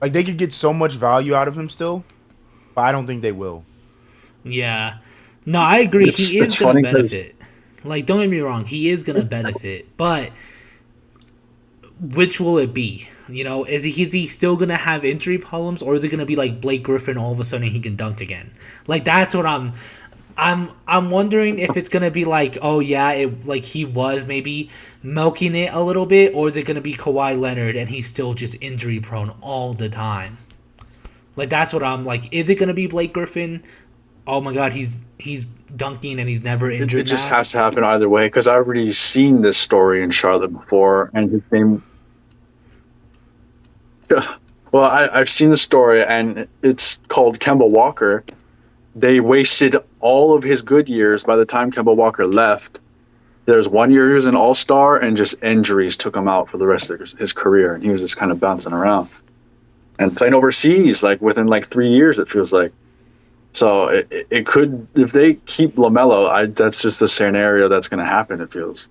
Like, they could get so much value out of him still, but I don't think they will. Yeah. No, I agree. He is going to benefit. Like, don't get me wrong. He is going to benefit. But which will it be? Is he still going to have injury problems? Or is it going to be like Blake Griffin, all of a sudden he can dunk again? Like, that's what I'm wondering if it's going to be like, oh yeah, like he was maybe milking it a little bit, or is it going to be Kawhi Leonard and he's still just injury prone all the time? Like, that's what I'm like. Is it going to be Blake Griffin? Oh my God, he's dunking and he's never injured. It just has to happen either way, because I've already seen this story in Charlotte before, and his game. Well, I've seen the story, and it's called Kemba Walker. They wasted all of his good years by the time Kemba Walker left. There's 1 year he was an all-star, and just injuries took him out for the rest of his career, and he was just kind of bouncing around and playing overseas, like within like 3 years, it feels like. So it could, if they keep LaMelo, that's just the scenario that's going to happen. It feels.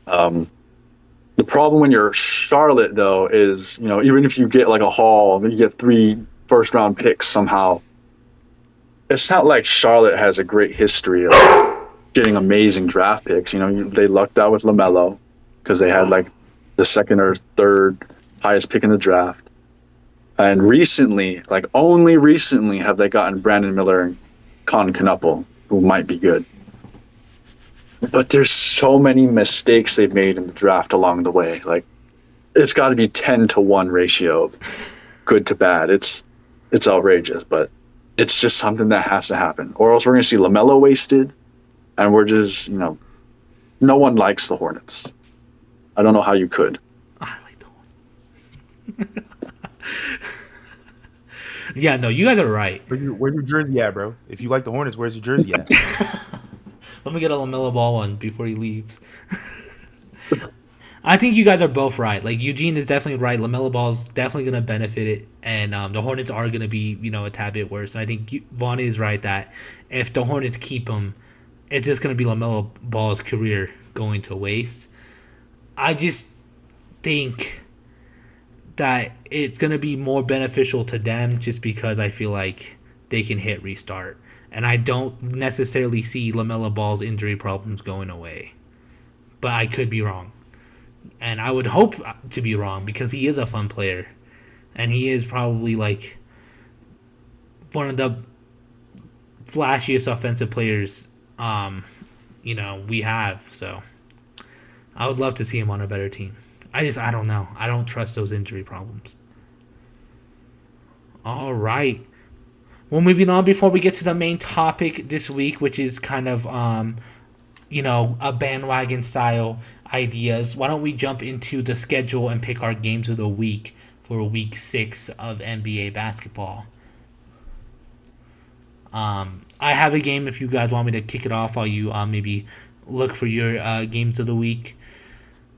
Um, the problem when you're Charlotte, though, is even if you get like a haul, you get 3 first-round picks somehow. It's not like Charlotte has a great history of getting amazing draft picks. They lucked out with LaMelo because they had like the second or third highest pick in the draft. And recently, like only recently, have they gotten Brandon Miller and Con Knuppel, who might be good. But there's so many mistakes they've made in the draft along the way. Like it's got to be 10-to-1 ratio of good to bad. It's outrageous, but it's just something that has to happen, or else we're going to see LaMelo wasted, and we're just no one likes the Hornets. I don't know how you could. I like the one. Yeah, no, you guys are right. Where's your jersey at, bro? If you like the Hornets, where's your jersey at? Let me get a LaMelo Ball one before he leaves. I think you guys are both right. Like Eugene is definitely right. LaMelo Ball is definitely going to benefit it, and the Hornets are going to be a tad bit worse. And I think Vaughn is right that if the Hornets keep him, it's just going to be LaMelo Ball's career going to waste. I just think that it's going to be more beneficial to them just because I feel like they can hit restart. And I don't necessarily see LaMelo Ball's injury problems going away. But I could be wrong. And I would hope to be wrong because he is a fun player. And he is probably like one of the flashiest offensive players we have. So I would love to see him on a better team. I don't know. I don't trust those injury problems. All right. Well, moving on before we get to the main topic this week, which is kind of, a bandwagon style ideas. Why don't we jump into the schedule and pick our games of the week for week 6 of NBA basketball? I have a game if you guys want me to kick it off while you maybe look for your games of the week.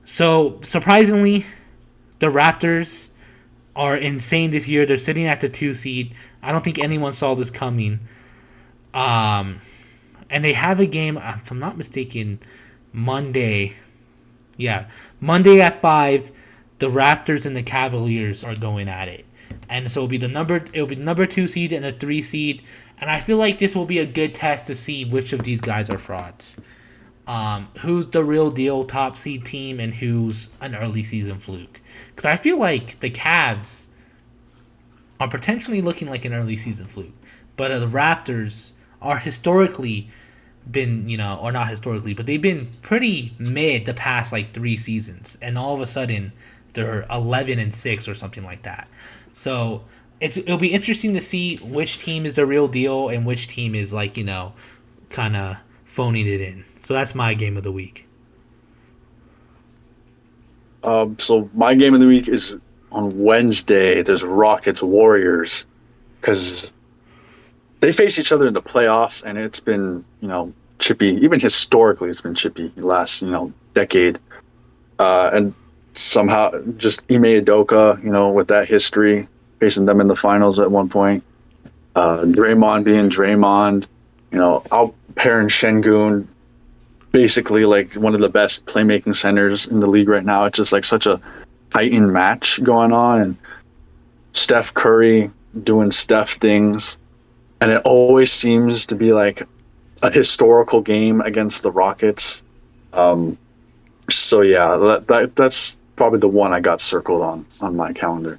So, surprisingly, the Raptors are insane this year. They're sitting at the 2 seed. I don't think anyone saw this coming. And they have a game, if I'm not mistaken, Monday. Yeah, Monday at 5, the Raptors and the Cavaliers are going at it. And so it'll be the number 2 seed and the 3 seed. And I feel like this will be a good test to see which of these guys are frauds. Who's the real deal top seed team and who's an early season fluke. Because I feel like the Cavs are potentially looking like an early season fluke. But the Raptors are historically been, or not historically, but they've been pretty mid the past like 3 seasons. And all of a sudden, they're 11-6 or something like that. So it'll be interesting to see which team is the real deal and which team is like, kind of phoning it in. So that's my game of the week. So my game of the week is on Wednesday. There's Rockets Warriors because they face each other in the playoffs, and it's been chippy. Even historically, it's been chippy the last decade. And somehow just Ime Udoka, with that history, facing them in the finals at one point. Draymond being Draymond, Alperen Şengün, basically like one of the best playmaking centers in the league right now. It's just like such a heightened match going on, and Steph Curry doing Steph things, and it always seems to be like a historical game against the Rockets. So yeah, that's probably the one I got circled on my calendar.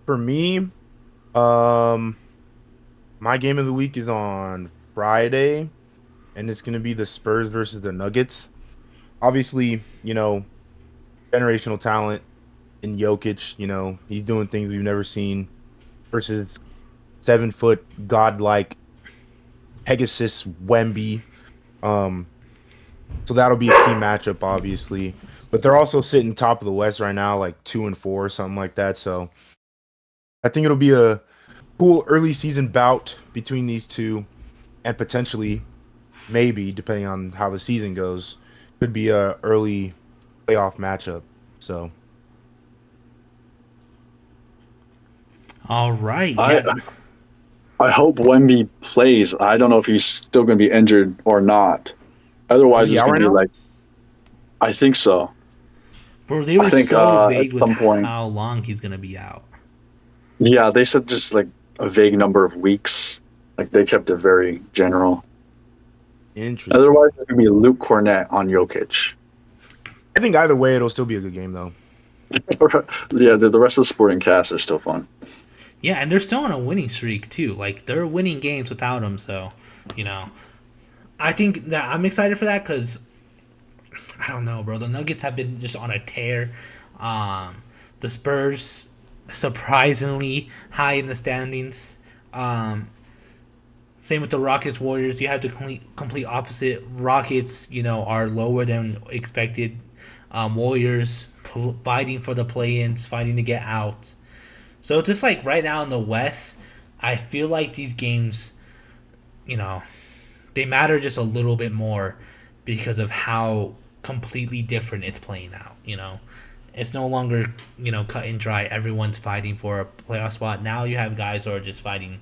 For me, my game of the week is on Friday, and it's going to be the Spurs versus the Nuggets. Obviously, generational talent in Jokic, he's doing things we've never seen versus 7-foot godlike Pegasus Wemby. So that'll be a key matchup, obviously. but they're also sitting top of the West right now, like 2-4, something like that. So I think it'll be a cool early season bout between these two, and potentially, maybe depending on how the season goes, could be a early playoff matchup. So All right. I Yeah. I hope Wemby plays. I don't know if he's still going to be injured or not. is Otherwise, he it's out going right to be now? like I think so. Bro, they I were think so at vague with some point, how long he's gonna be out. yeah, they said just like a vague number of weeks. Like they kept it very general. Interesting. Otherwise, it could be Luke Cornett on Jokic. I think either way, it'll still be a good game though. Yeah, the rest of the sporting cast is still fun. Yeah, and they're still on a winning streak too. Like they're winning games without him. So, you know, I think that I'm excited for that because I don't know, bro. The Nuggets have been just on a tear. Um, the Spurs surprisingly high in the standings. Um, Same with the Rockets Warriors. You have the complete opposite. Rockets, are lower than expected. Warriors fighting for the play-ins, fighting to get out. So just like right now in the West, I feel like these games, you know, they matter just a little bit more because of how completely different it's playing out. It's no longer cut and dry. Everyone's fighting for a playoff spot. Now you have guys who are just fighting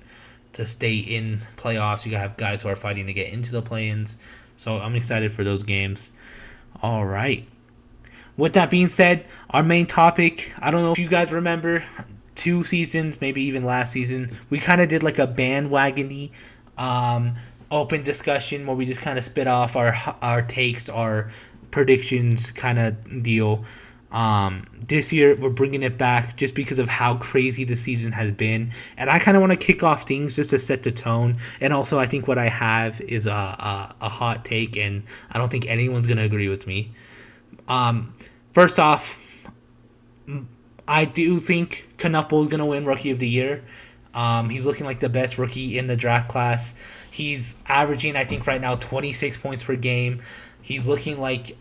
to stay in playoffs. You have guys who are fighting to get into the play-ins. So I'm excited for those games. All right. With that being said, our main topic, I don't know if you guys remember 2 seasons, maybe even last season, we kind of did like a bandwagony um, open discussion where we just kind of spit off our takes, our predictions kind of deal. This year we're bringing it back just because of how crazy the season has been, and I kind of want to kick off things just to set the tone. And also, I think what I have is a hot take, and I don't think anyone's gonna agree with me. Um, First off, I do think Knuckle is going to win Rookie of the Year. He's looking like the best rookie in the draft class. He's averaging, I think, right now 26 points per game. He's looking like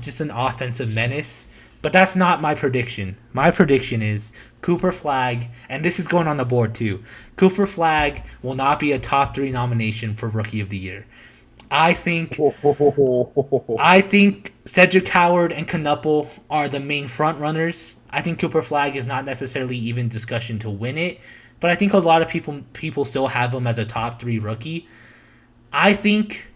just an offensive menace. But that's not my prediction. My prediction is Cooper Flag, and this is going on the board too. Cooper Flag will not be a top 3 nomination for Rookie of the Year. I think I think Cedric Howard and Knuppel are the main front runners. I think Cooper Flag is not necessarily even discussion to win it, but I think a lot of people still have him as a top 3 rookie. I think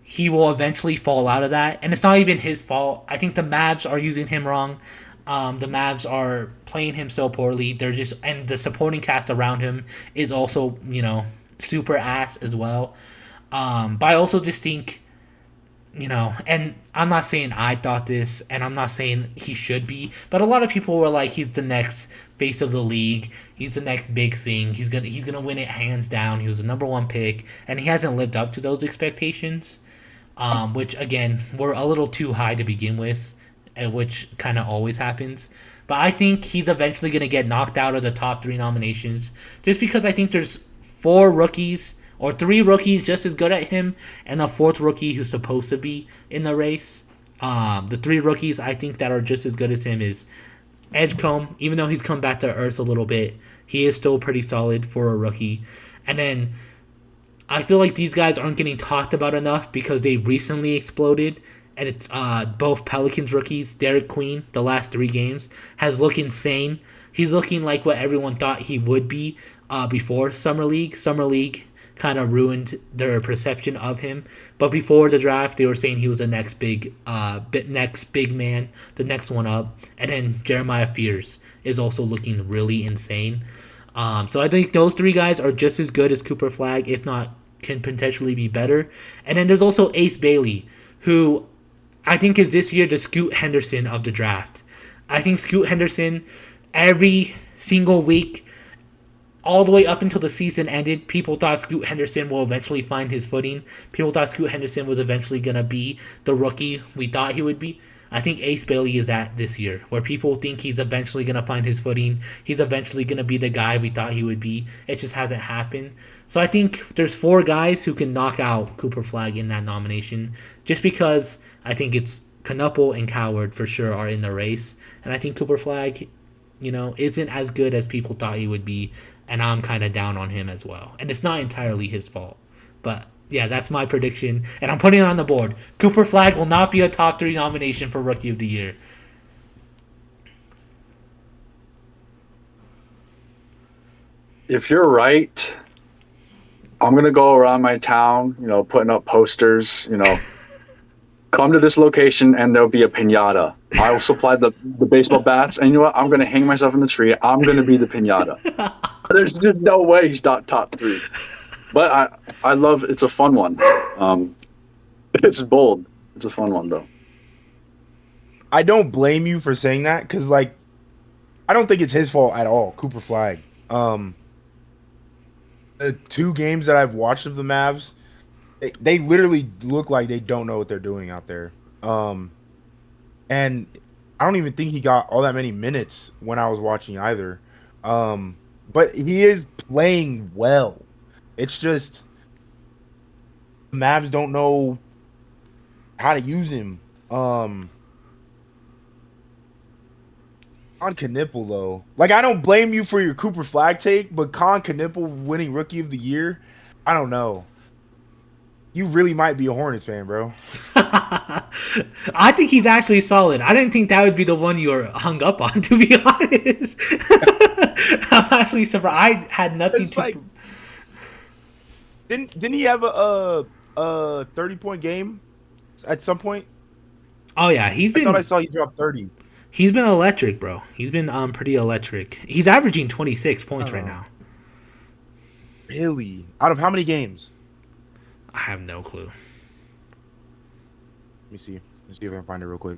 he will eventually fall out of that, and it's not even his fault. I think the Mavs are using him wrong. The Mavs are playing him so poorly. And the supporting cast around him is also super ass as well. But I also just think and I'm not saying I thought this, and I'm not saying he should be, but a lot of people were like, he's the next face of the league. He's the next big thing. He's gonna win it hands down. He was the number 1 pick, and he hasn't lived up to those expectations, which again were a little too high to begin with, which kind of always happens. But I think he's eventually gonna get knocked out of the top 3 nominations, just because I think there's 4 rookies or 3 rookies just as good at him, and a 4th rookie who's supposed to be in the race. The 3 rookies I think that are just as good as him is Edgecombe. Even though he's come back to earth a little bit, he is still pretty solid for a rookie. And then I feel like these guys aren't getting talked about enough because they recently exploded. And it's both Pelicans rookies. Derek Queen, the last 3 games, has looked insane. He's looking like what everyone thought he would be before Summer League. Summer League kind of ruined their perception of him. But before the draft, they were saying he was the next big man, the next one up. And then Jeremiah Fears is also looking really insane. So I think those 3 guys are just as good as Cooper Flag, if not can potentially be better. And then there's also Ace Bailey, who I think is this year the Scoot Henderson of the draft. I think Scoot Henderson, every single week, all the way up until the season ended, people thought Scoot Henderson will eventually find his footing. People thought Scoot Henderson was eventually going to be the rookie we thought he would be. I think Ace Bailey is at this year, where people think he's eventually going to find his footing. He's eventually going to be the guy we thought he would be. It just hasn't happened. So I think there's 4 guys who can knock out Cooper Flag in that nomination, just because I think it's Knuppel and Coward for sure are in the race, and I think Cooper Flag, isn't as good as people thought he would be, and I'm kind of down on him as well. And it's not entirely his fault, but yeah, that's my prediction, and I'm putting it on the board. Cooper Flag will not be a top 3 nomination for Rookie of the Year. If you're right, I'm gonna go around my town, putting up posters, come to this location and there'll be a piñata. I will supply the baseball bats, and you know what? I'm gonna hang myself in the tree. I'm gonna be the piñata. There's just no way he's not top 3. But I love it's a fun one. It's bold. It's a fun one though. I don't blame you for saying that because, I don't think it's his fault at all. Cooper Flag. The 2 games that I've watched of the Mavs, they literally look like they don't know what they're doing out there. And I don't even think he got all that many minutes when I was watching either. But he is playing well. It's just the Mavs don't know how to use him. On Knuppel, though, I don't blame you for your Cooper Flag take, but Con Knuppel winning Rookie of the Year, I don't know. You really might be a Hornets fan, bro. I think he's actually solid. I didn't think that would be the one you were hung up on, to be honest. I'm actually surprised. I had nothing It's to. Didn't he have a 30-point game at some point? Oh yeah, I thought I saw you drop 30. He's been electric, bro. He's been pretty electric. He's averaging 26 points right now. Really? Out of how many games? I have no clue. Let me see. Let's see if I can find it real quick.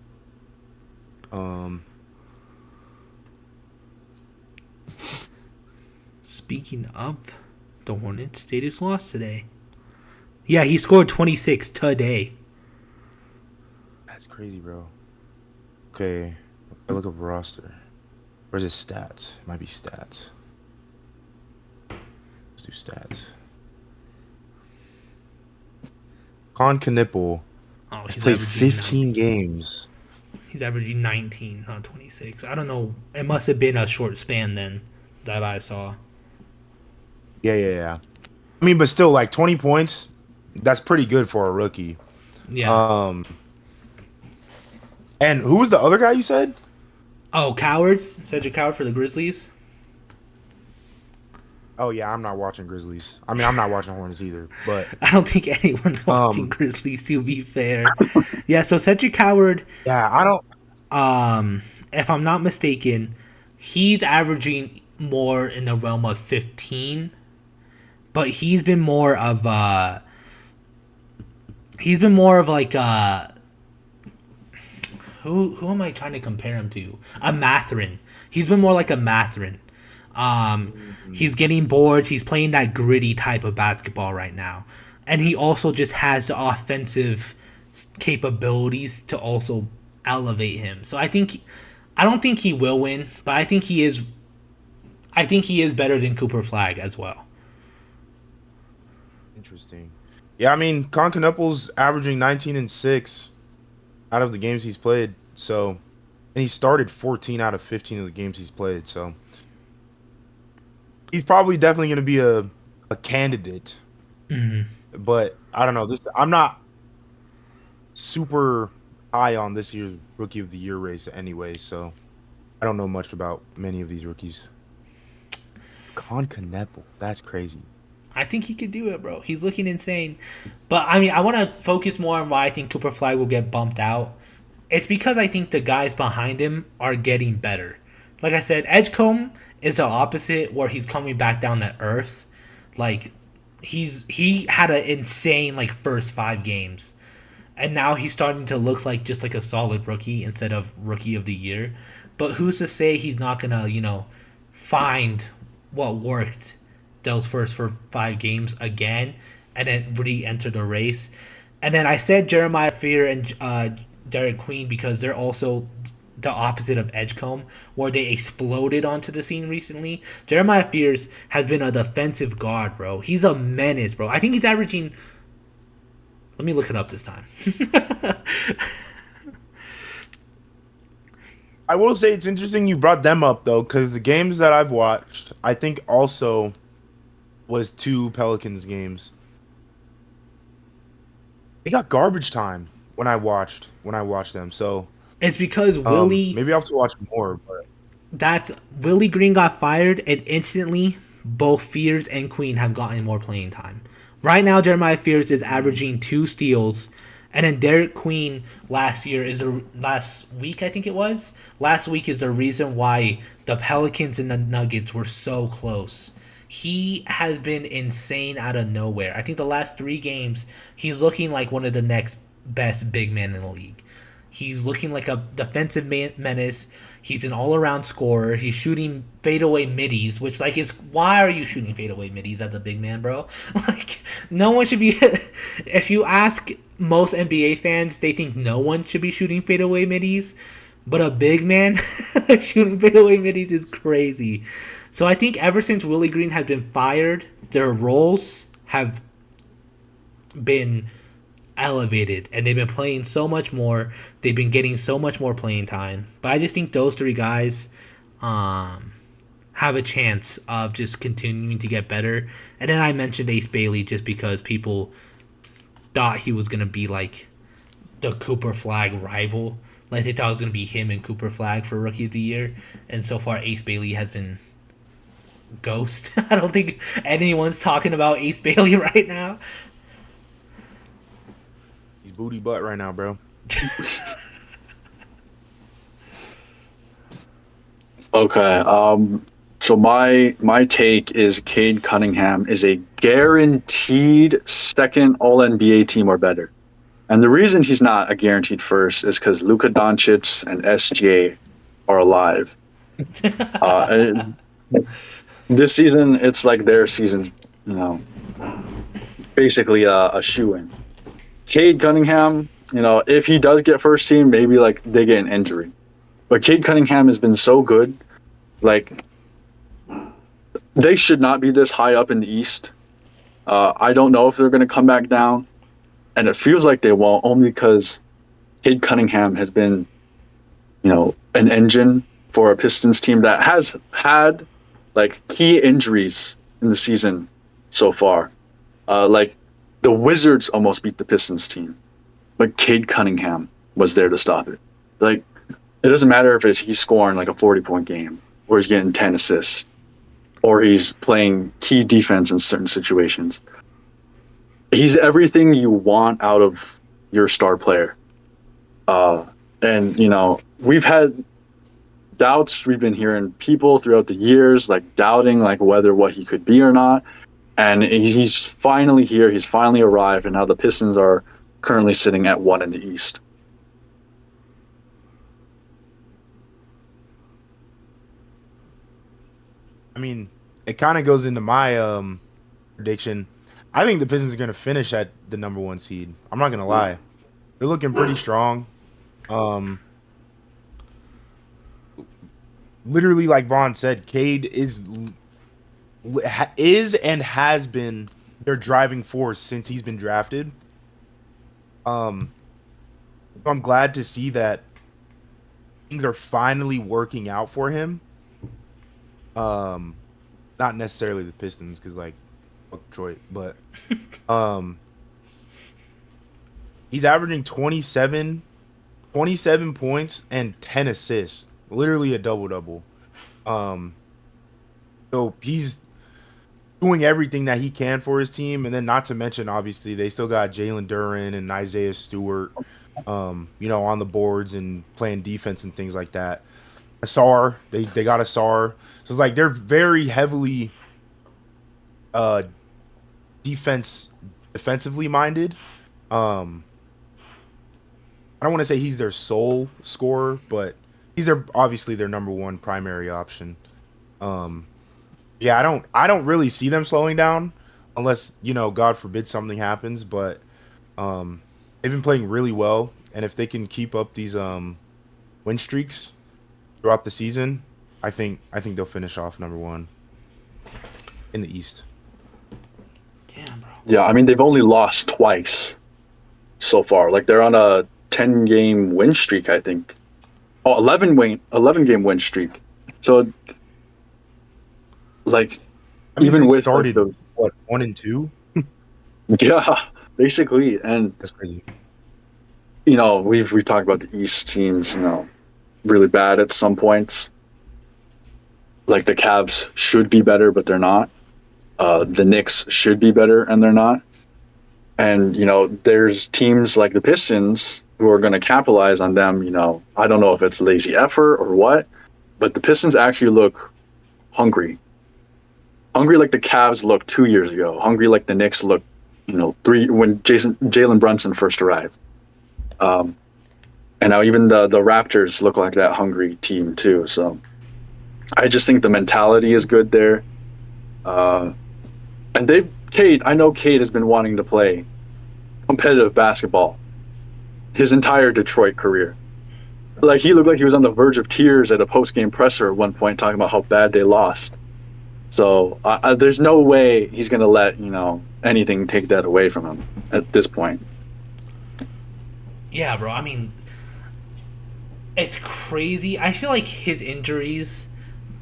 Speaking of the Hornets, they just lost today. Yeah, he scored 26 today. That's crazy, bro. Okay. I look up roster. Where's his stats? It might be stats. Let's do stats. Con Knuppel has played 15 games. He's averaging 19, not 26. I don't know. It must have been a short span then that I saw. Yeah. I mean, but still, 20 points, that's pretty good for a rookie. Yeah. And who was the other guy you said? Oh, Cowards? Cedric Coward for the Grizzlies? Oh, yeah, I'm not watching Grizzlies. I mean, I'm not watching Hornets either, but... I don't think anyone's watching Grizzlies, to be fair. Yeah, so Cedric Coward... Yeah, I don't... If I'm not mistaken, he's averaging more in the realm of 15, but he's been more of who am I trying to compare him to? A Mathurin. He's been more like a Mathurin. He's getting boards. He's playing that gritty type of basketball right now. And he also just has the offensive capabilities to also elevate him. So I don't think he will win, but I think he is better than Cooper Flag as well. Interesting. Yeah, I mean, Con Knuppel's averaging 19 and 6 out of the games he's played. So, and he started 14 out of 15 of the games he's played. So, he's probably definitely going to be a candidate. Mm-hmm. But I don't know. I'm not super high on this year's Rookie of the Year race anyway. So, I don't know much about many of these rookies. Con Knuppel, that's crazy. I think he could do it, bro. He's looking insane. But, I mean, I want to focus more on why I think Cooper Flag will get bumped out. It's because I think the guys behind him are getting better. Like I said, Edgecombe is the opposite, where he's coming back down to earth. He had an insane, first 5 games. And now he's starting to look like just like a solid rookie instead of Rookie of the Year. But who's to say he's not going to, find what worked those first 5 games again and then re-enter the race. And then I said Jeremiah Fear and Derek Queen because they're also the opposite of Edgecombe, where they exploded onto the scene recently. Jeremiah Fears has been a defensive guard, bro. He's a menace, bro. I think he's averaging... Let me look it up this time. I will say it's interesting you brought them up though, because the games that I've watched, I think also was 2 Pelicans games. They got garbage time when I watched them. So It's because Willie maybe I'll have to watch more. But that's Willie Green got fired, and instantly both Fears and Queen have gotten more playing time. Right now, Jeremiah Fears is averaging 2 steals, and then Derek Queen last week I think it was last week is the reason why the Pelicans and the Nuggets were so close. He has been insane out of nowhere. I think the last 3 games he's looking like one of the next best big men in the league. He's looking like a defensive menace. He's an all-around scorer. He's shooting fadeaway middies, which like is why are you shooting fadeaway middies as a big man, bro? Like no one should be. If you ask most NBA fans, they think no one should be shooting fadeaway middies, but a big man shooting fadeaway middies is crazy. So I think ever since Willie Green has been fired, their roles have been elevated and they've been playing so much more. They've been getting so much more playing time. But I just think those 3 guys have a chance of just continuing to get better. And then I mentioned Ace Bailey just because people thought he was going to be like the Cooper Flag rival. Like they thought it was going to be him and Cooper Flag for Rookie of the Year. And so far Ace Bailey has been ghost. I don't think anyone's talking about Ace Bailey right now. he's booty butt right now, bro. Okay. So my take is Cade Cunningham is a guaranteed second All NBA team or better, and the reason he's not a guaranteed first is because Luka Doncic and SGA are alive. And this season, it's like their season's, basically a shoe-in. Cade Cunningham, if he does get first team, maybe like they get an injury. But Cade Cunningham has been so good. Like, they should not be this high up in the East. I don't know if they're going to come back down. And it feels like they won't, only because Cade Cunningham has been, an engine for a Pistons team that has had, like, key injuries in the season so far. Like, the Wizards almost beat the Pistons team. But Cade Cunningham was there to stop it. Like, it doesn't matter if he's scoring like a 40-point game, or he's getting 10 assists, or he's playing key defense in certain situations. He's everything you want out of your star player. And, we've had doubts. We've been hearing people throughout the years, like, doubting, like, whether what he could be or not. And he's finally here. He's finally arrived. And now the Pistons are currently sitting at 1 in the East. I mean, it kind of goes into my prediction. I think the Pistons are going to finish at the number 1 seed. I'm not going to lie. They're looking pretty strong. Literally, like Vaughn said, Cade is and has been their driving force since he's been drafted. I'm glad to see that things are finally working out for him. Not necessarily the Pistons, because like fuck Detroit, but he's averaging 27 points and 10 assists, literally a double-double. So he's doing everything that he can for his team, and then not to mention, obviously, they still got Jalen Duren and Isaiah Stewart, on the boards and playing defense and things like that. Asar, they got Asar, so like they're very heavily defensively minded. I don't want to say he's their sole scorer, but he's obviously their number 1 primary option. Yeah, I don't really see them slowing down unless, God forbid something happens, but they've been playing really well, and if they can keep up these win streaks throughout the season, I think they'll finish off number 1 in the East. Damn, bro. Yeah, I mean, they've only lost twice so far. Like, they're on a 10-game win streak, I think. Oh, 11 game win streak. So like That means even they with like started the what 1-2. yeah, basically. And That's crazy. we've talked about the East teams, really bad at some points. Like the Cavs should be better, but they're not. The Knicks should be better, and they're not. And there's teams like the Pistons who are going to capitalize on them. I don't know if it's lazy effort or what, but the Pistons actually look hungry, hungry like the Cavs looked 2 years ago, hungry like the Knicks looked, three when Jalen Brunson first arrived. Um, and now even the Raptors look like that hungry team too. So I just think the mentality is good there. Uh, and I know Cade has been wanting to play competitive basketball his entire Detroit career. Like he looked like he was on the verge of tears at a post game presser at one point, talking about how bad they lost. So there's no way he's gonna let anything take that away from him at this point. Yeah, bro. I mean, it's crazy. I feel like his injuries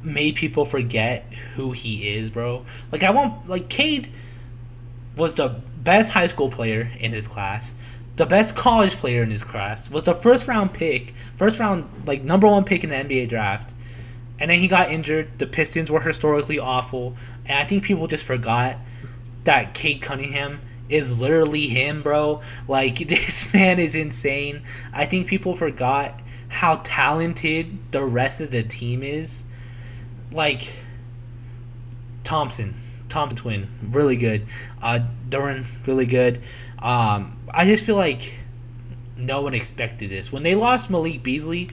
made people forget who he is, bro. Like I won't like Cade was the best high school player in his class, the best college player in his class, was the first round like number one pick in the NBA draft. And then he got injured. The Pistons were historically awful, and I think people just forgot that Cade Cunningham is literally him, bro. Like this man is insane. I think people forgot how talented the rest of the team is. Like Thompson, Thompson twin, really good. Duran, really good. I just feel like no one expected this when they lost Malik Beasley.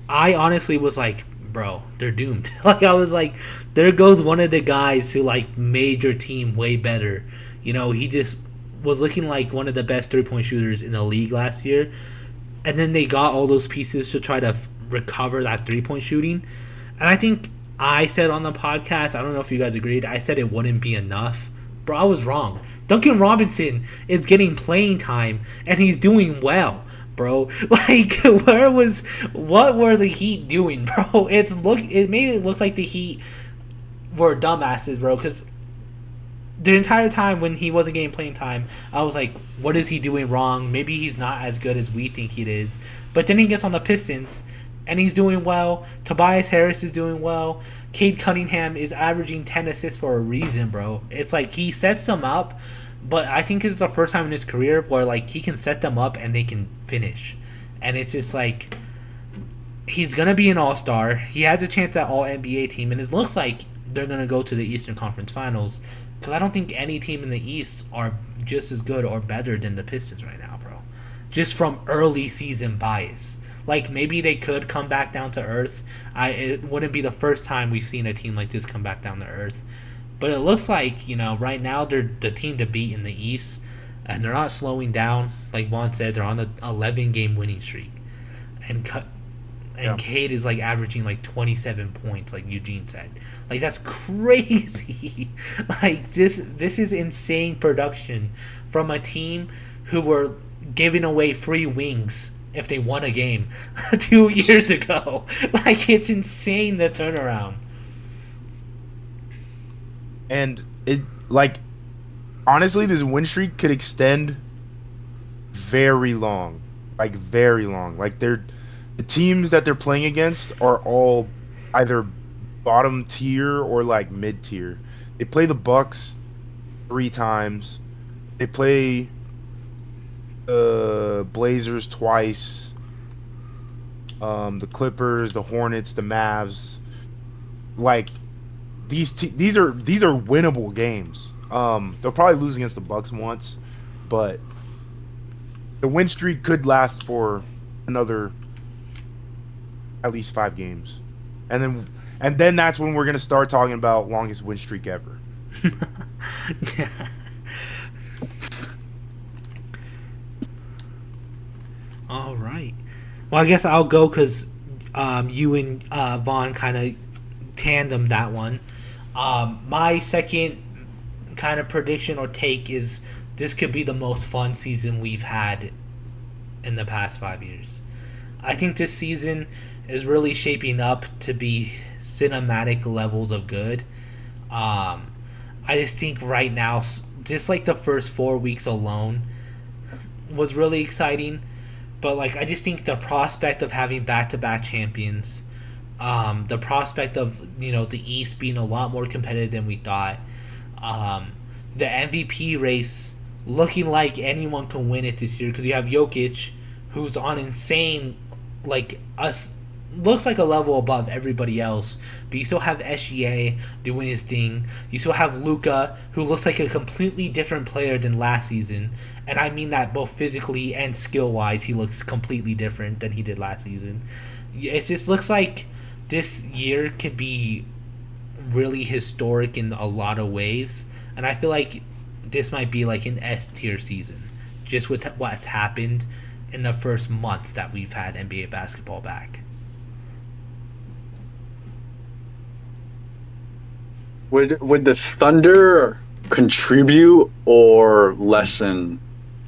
I honestly was like, bro, they're doomed. Like I was like, there goes one of the guys who like made your team way better. He just was looking like one of the best 3-point shooters in the league last year. And then they got all those pieces to try to recover that 3-point shooting. And I think I said on the podcast, I don't know if you guys agreed, I said it wouldn't be enough. Bro, I was wrong. Duncan Robinson is getting playing time and he's doing well, bro. Like, what were the Heat doing, bro? It made it look like the Heat were dumbasses, bro. Because the entire time when he wasn't getting playing time, I was like, what is he doing wrong? Maybe he's not as good as we think he is. But then he gets on the Pistons and he's doing well. Tobias Harris is doing well. Cade Cunningham is averaging 10 assists for a reason, bro. It's like he sets them up, but I think it's the first time in his career where like he can set them up and they can finish. And it's just like he's gonna be an all-star. He has a chance at all NBA team, and it looks like they're gonna go to the Eastern Conference Finals. Because I don't think any team in the East are just as good or better than the Pistons right now, bro. Just from early season bias. Like maybe they could come back down to earth. It wouldn't be the first time we've seen a team like this come back down to earth. But it looks like right now they're the team to beat in the East, and they're not slowing down. Like Juan said, they're on an 11-game winning streak, and Yeah. Cade is like averaging like 27 points, like Eugene said. Like that's crazy. Like this is insane production from a team who were giving away free wings if they won a game 2 years ago. Like it's insane the turnaround. And it like honestly, this win streak could extend very long, like very long. Like the teams that they're playing against are all either bottom tier or like mid tier. They play the Bucks 3 times. They play the Blazers twice. The Clippers, the Hornets, the Mavs. Like these are winnable games. They'll probably lose against the Bucks once, but the win streak could last for another at least 5 games, and then that's when we're gonna start talking about longest win streak ever. Yeah. All right. Well, I guess I'll go because you and Vaughn kind of tandem that one. My second kind of prediction or take is this could be the most fun season we've had in the past 5 years. I think this season is really shaping up to be cinematic levels of good. Um, I just think right now, just like the first 4 weeks alone, was really exciting. But like, I just think the prospect of having back-to-back champions, the prospect of the East being a lot more competitive than we thought, um, the MVP race looking like anyone can win it this year because you have Jokic, who's on insane, like us, looks like a level above everybody else. But you still have SGA doing his thing. You still have Luca, who looks like a completely different player than last season, and I mean that both physically and skill wise, he looks completely different than he did last season. It just looks like this year could be really historic in a lot of ways, and I feel like this might be like an S tier season, just with what's happened in the first months that we've had NBA basketball back. Would the Thunder contribute or lessen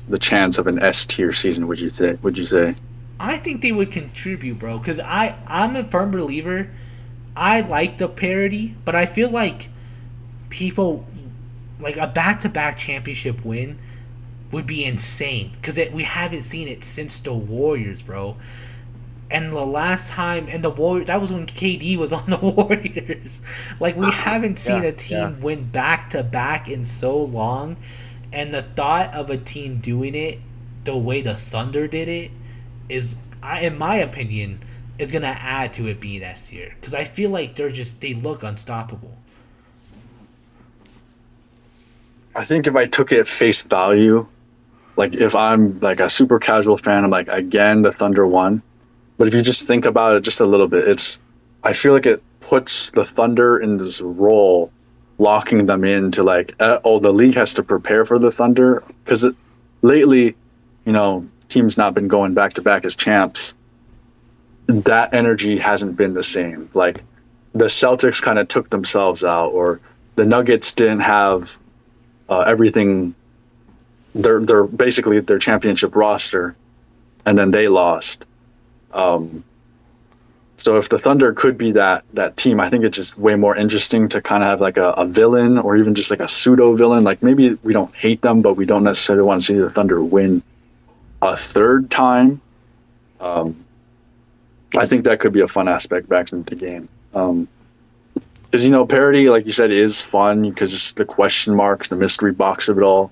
the chance of an S tier season? Would you say? Would you say? I think they would contribute, bro, because I'm a firm believer. I like the parity, but I feel like people like a back to back championship win would be insane because we haven't seen it since the Warriors, bro. And the last time, and the Warriors, that was when KD was on the Warriors. Like, we haven't seen Yeah, a yeah. team win back to back in so long. And the thought of a team doing it the way the Thunder did it is, in my opinion, is going to add to it being S tier. Because I feel like they look unstoppable. I think if I took it at face value, like if I'm like a super casual fan, I'm like, again, the Thunder won. But if you just think about it just a little bit, I feel like it puts the Thunder in this role, locking them into like, oh, the league has to prepare for the Thunder because lately, teams not been going back to back as champs. That energy hasn't been the same. Like the Celtics kind of took themselves out, or the Nuggets didn't have everything. They're basically their championship roster, and then they lost. Um, so if the Thunder could be that team, I think it's just way more interesting to kind of have like a villain or even just like a pseudo villain. Like maybe we don't hate them, but we don't necessarily want to see the Thunder win a third time. I think that could be a fun aspect back into the game. Because parody, like you said, is fun because it's the question marks, the mystery box of it all.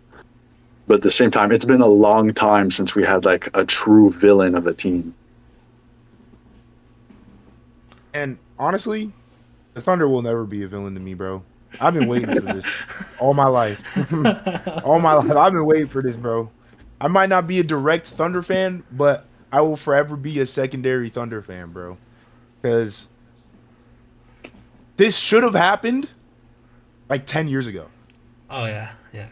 But at the same time, it's been a long time since we had like a true villain of a team. And honestly, the Thunder will never be a villain to me, bro. I've been waiting for this all my life. All my life, I've been waiting for this, bro. I might not be a direct Thunder fan, but I will forever be a secondary Thunder fan, bro. Because this should have happened like 10 years ago. Oh, yeah, yeah.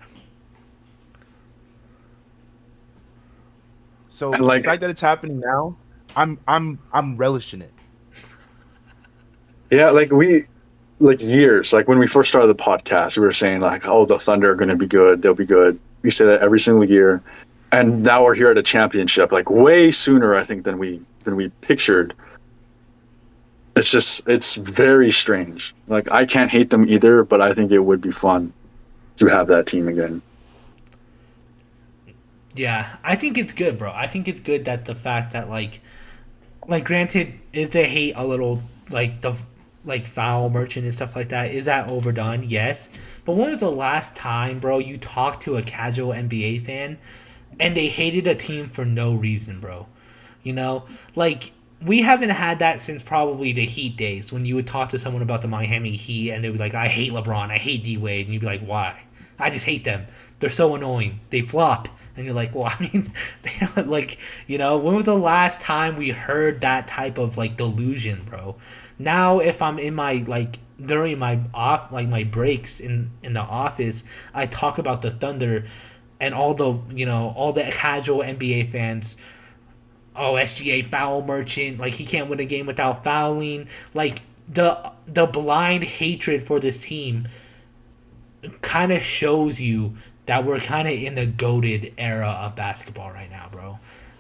So And like, the fact that it's happening now, I'm relishing it. yeah, like years, like when we first started the podcast, we were saying like, oh, the Thunder are going to be good. They'll be good. We say that every single year. And now we're here at a championship, like way sooner, I think, than we pictured. It's very strange. Like I can't hate them either, but I think it would be fun to have that team again. Yeah, I think it's good, bro. I think it's good that the fact that like granted, is the hate a little like the like foul merchant and stuff like that? Is that overdone? Yes. But when was the last time, bro, you talked to a casual NBA fan and they hated a team for no reason, bro? Like we haven't had that since probably the Heat days when you would talk to someone about the Miami Heat and they'd be like, I hate LeBron, I hate D Wade, and you'd be like, why? I just hate them. They're so annoying. They flop. And you're like, well, I mean, they don't, like, when was the last time we heard that type of like delusion, bro? Now, if I'm in my like during my off like my breaks in the office, I talk about the Thunder and all the casual NBA fans. Oh, SGA foul merchant, like he can't win a game without fouling. Like the blind hatred for this team kind of shows you that we're kind of in the goated era of basketball right now, bro.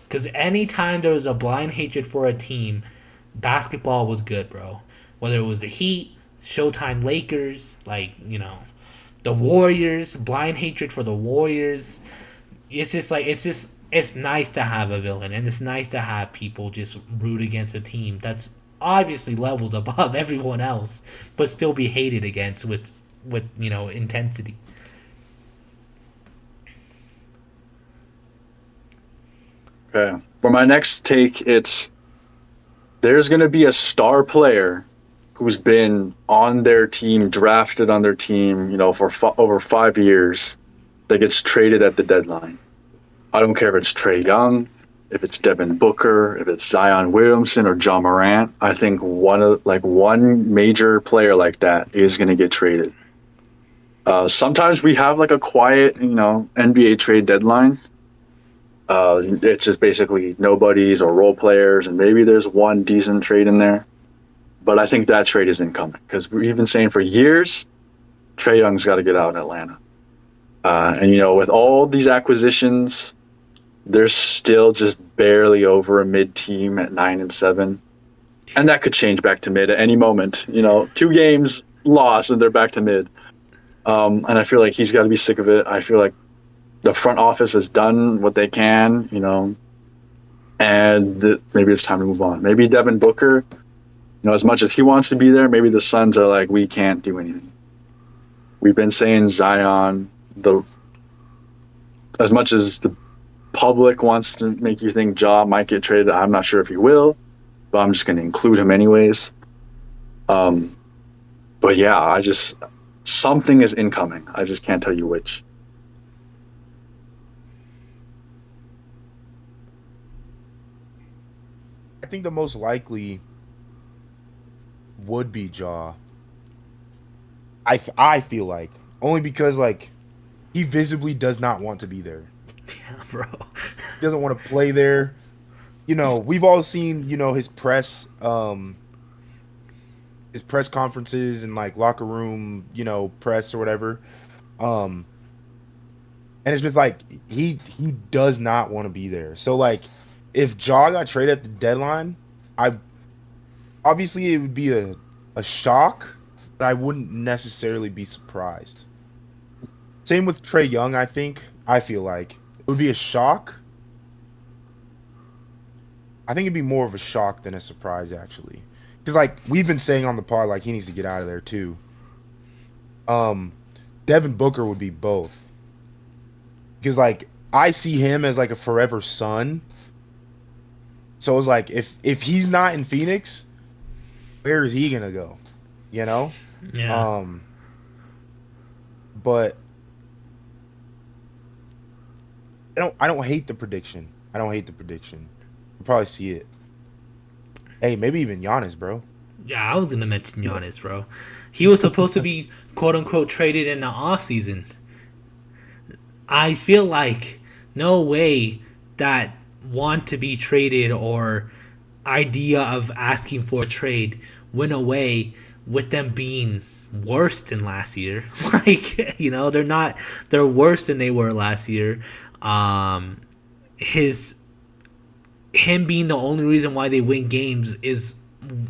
Because anytime there's a blind hatred for a team, basketball was good, bro. Whether it was the Heat, Showtime Lakers, like, the Warriors, blind hatred for the Warriors. It's just like it's nice to have a villain, and it's nice to have people just root against a team that's obviously levels above everyone else, but still be hated against with intensity. Okay. For my next take, it's there's going to be a star player who's been on their team, drafted on their team, for over 5 years, that gets traded at the deadline. I don't care if it's Trey Young, if it's Devin Booker, if it's Zion Williamson or John Morant. I think one major player like that is going to get traded. Sometimes we have like a quiet, NBA trade deadline. It's just basically nobodies or role players, and maybe there's one decent trade in there. But I think that trade is incoming because we've been saying for years, Trey Young's got to get out in Atlanta. And with all these acquisitions, they're still just barely over a mid team at 9-7, and that could change back to mid at any moment. 2 games lost and they're back to mid. And I feel like he's got to be sick of it. I feel like the front office has done what they can, and maybe it's time to move on. Maybe Devin Booker, as much as he wants to be there, maybe the Suns are like, we can't do anything. We've been saying Zion, as much as the public wants to make you think Ja might get traded, I'm not sure if he will, but I'm just going to include him anyways. But yeah, something is incoming. I just can't tell you which. I think the most likely would be Ja. I feel like only because like he visibly does not want to be there. Yeah, bro. He doesn't want to play there. We've all seen his press conferences and like locker room press or whatever. And it's just like he does not want to be there. So like if Ja got traded at the deadline, I obviously it would be a shock, but I wouldn't necessarily be surprised. Same with Trey Young, I feel like it would be a shock. I think it'd be more of a shock than a surprise actually. Cuz like we've been saying on the pod like he needs to get out of there too. Devin Booker would be both. Because like I see him as like a forever Sun. So it's like if he's not in Phoenix, where is he gonna go? Yeah. But I don't hate the prediction. You'll probably see it. Hey, maybe even Giannis, bro. Yeah, I was gonna mention Giannis, bro. He was supposed to be quote unquote traded in the off season. I feel like no way that want to be traded or idea of asking for a trade went away with them being worse than last year. Like, they're worse than they were last year. His him being the only reason why they win games is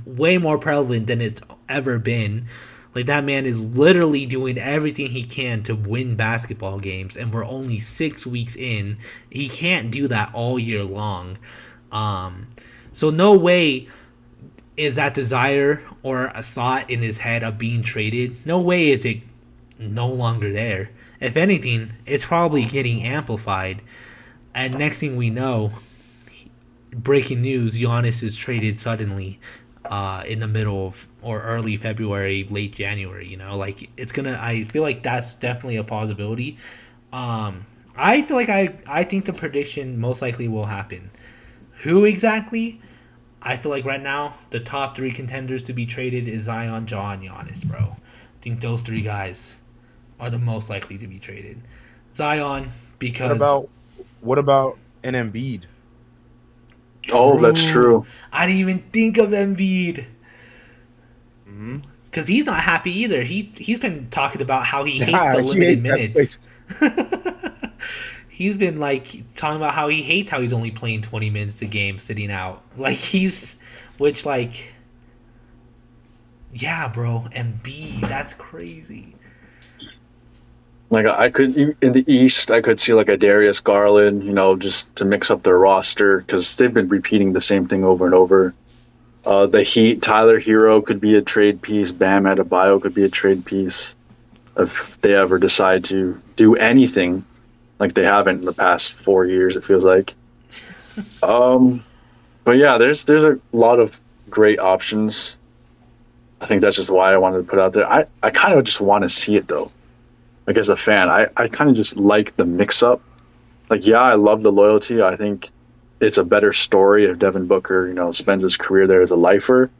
way more prevalent than it's ever been. Like, that man is literally doing everything he can to win basketball games, and we're only 6 weeks in. He can't do that all year long. So no way is that desire or a thought in his head of being traded. No way is it no longer there. If anything, it's probably getting amplified. And next thing we know, breaking news: Giannis is traded suddenly in the middle of or early February, late January. Like it's gonna. I feel like that's definitely a possibility. I feel like I think the prediction most likely will happen. Who exactly? I feel like right now the top 3 contenders to be traded is Zion, Ja, and Giannis, bro. I think those 3 guys are the most likely to be traded. Zion because What about an Embiid? Oh, that's true. I didn't even think of Embiid. Mm-hmm. Because he's not happy either. He's been talking about how he hates Yeah, the he limited hates minutes. He's been like talking about how he hates how he's only playing 20 minutes a game sitting out. Like he's which like, yeah, bro, Embiid, that's crazy. Like I could in the East, I could see like a Darius Garland, just to mix up their roster because they've been repeating the same thing over and over. The Heat, Tyler Hero could be a trade piece. Bam Adebayo could be a trade piece if they ever decide to do anything like they haven't in the past 4 years. It feels like. Um, but yeah, there's a lot of great options. I think that's just why I wanted to put it out there. I kind of just want to see it though. Like as a fan, I kind of just like the mix up. Like yeah, I love the loyalty. I think it's a better story if Devin Booker, spends his career there as a lifer.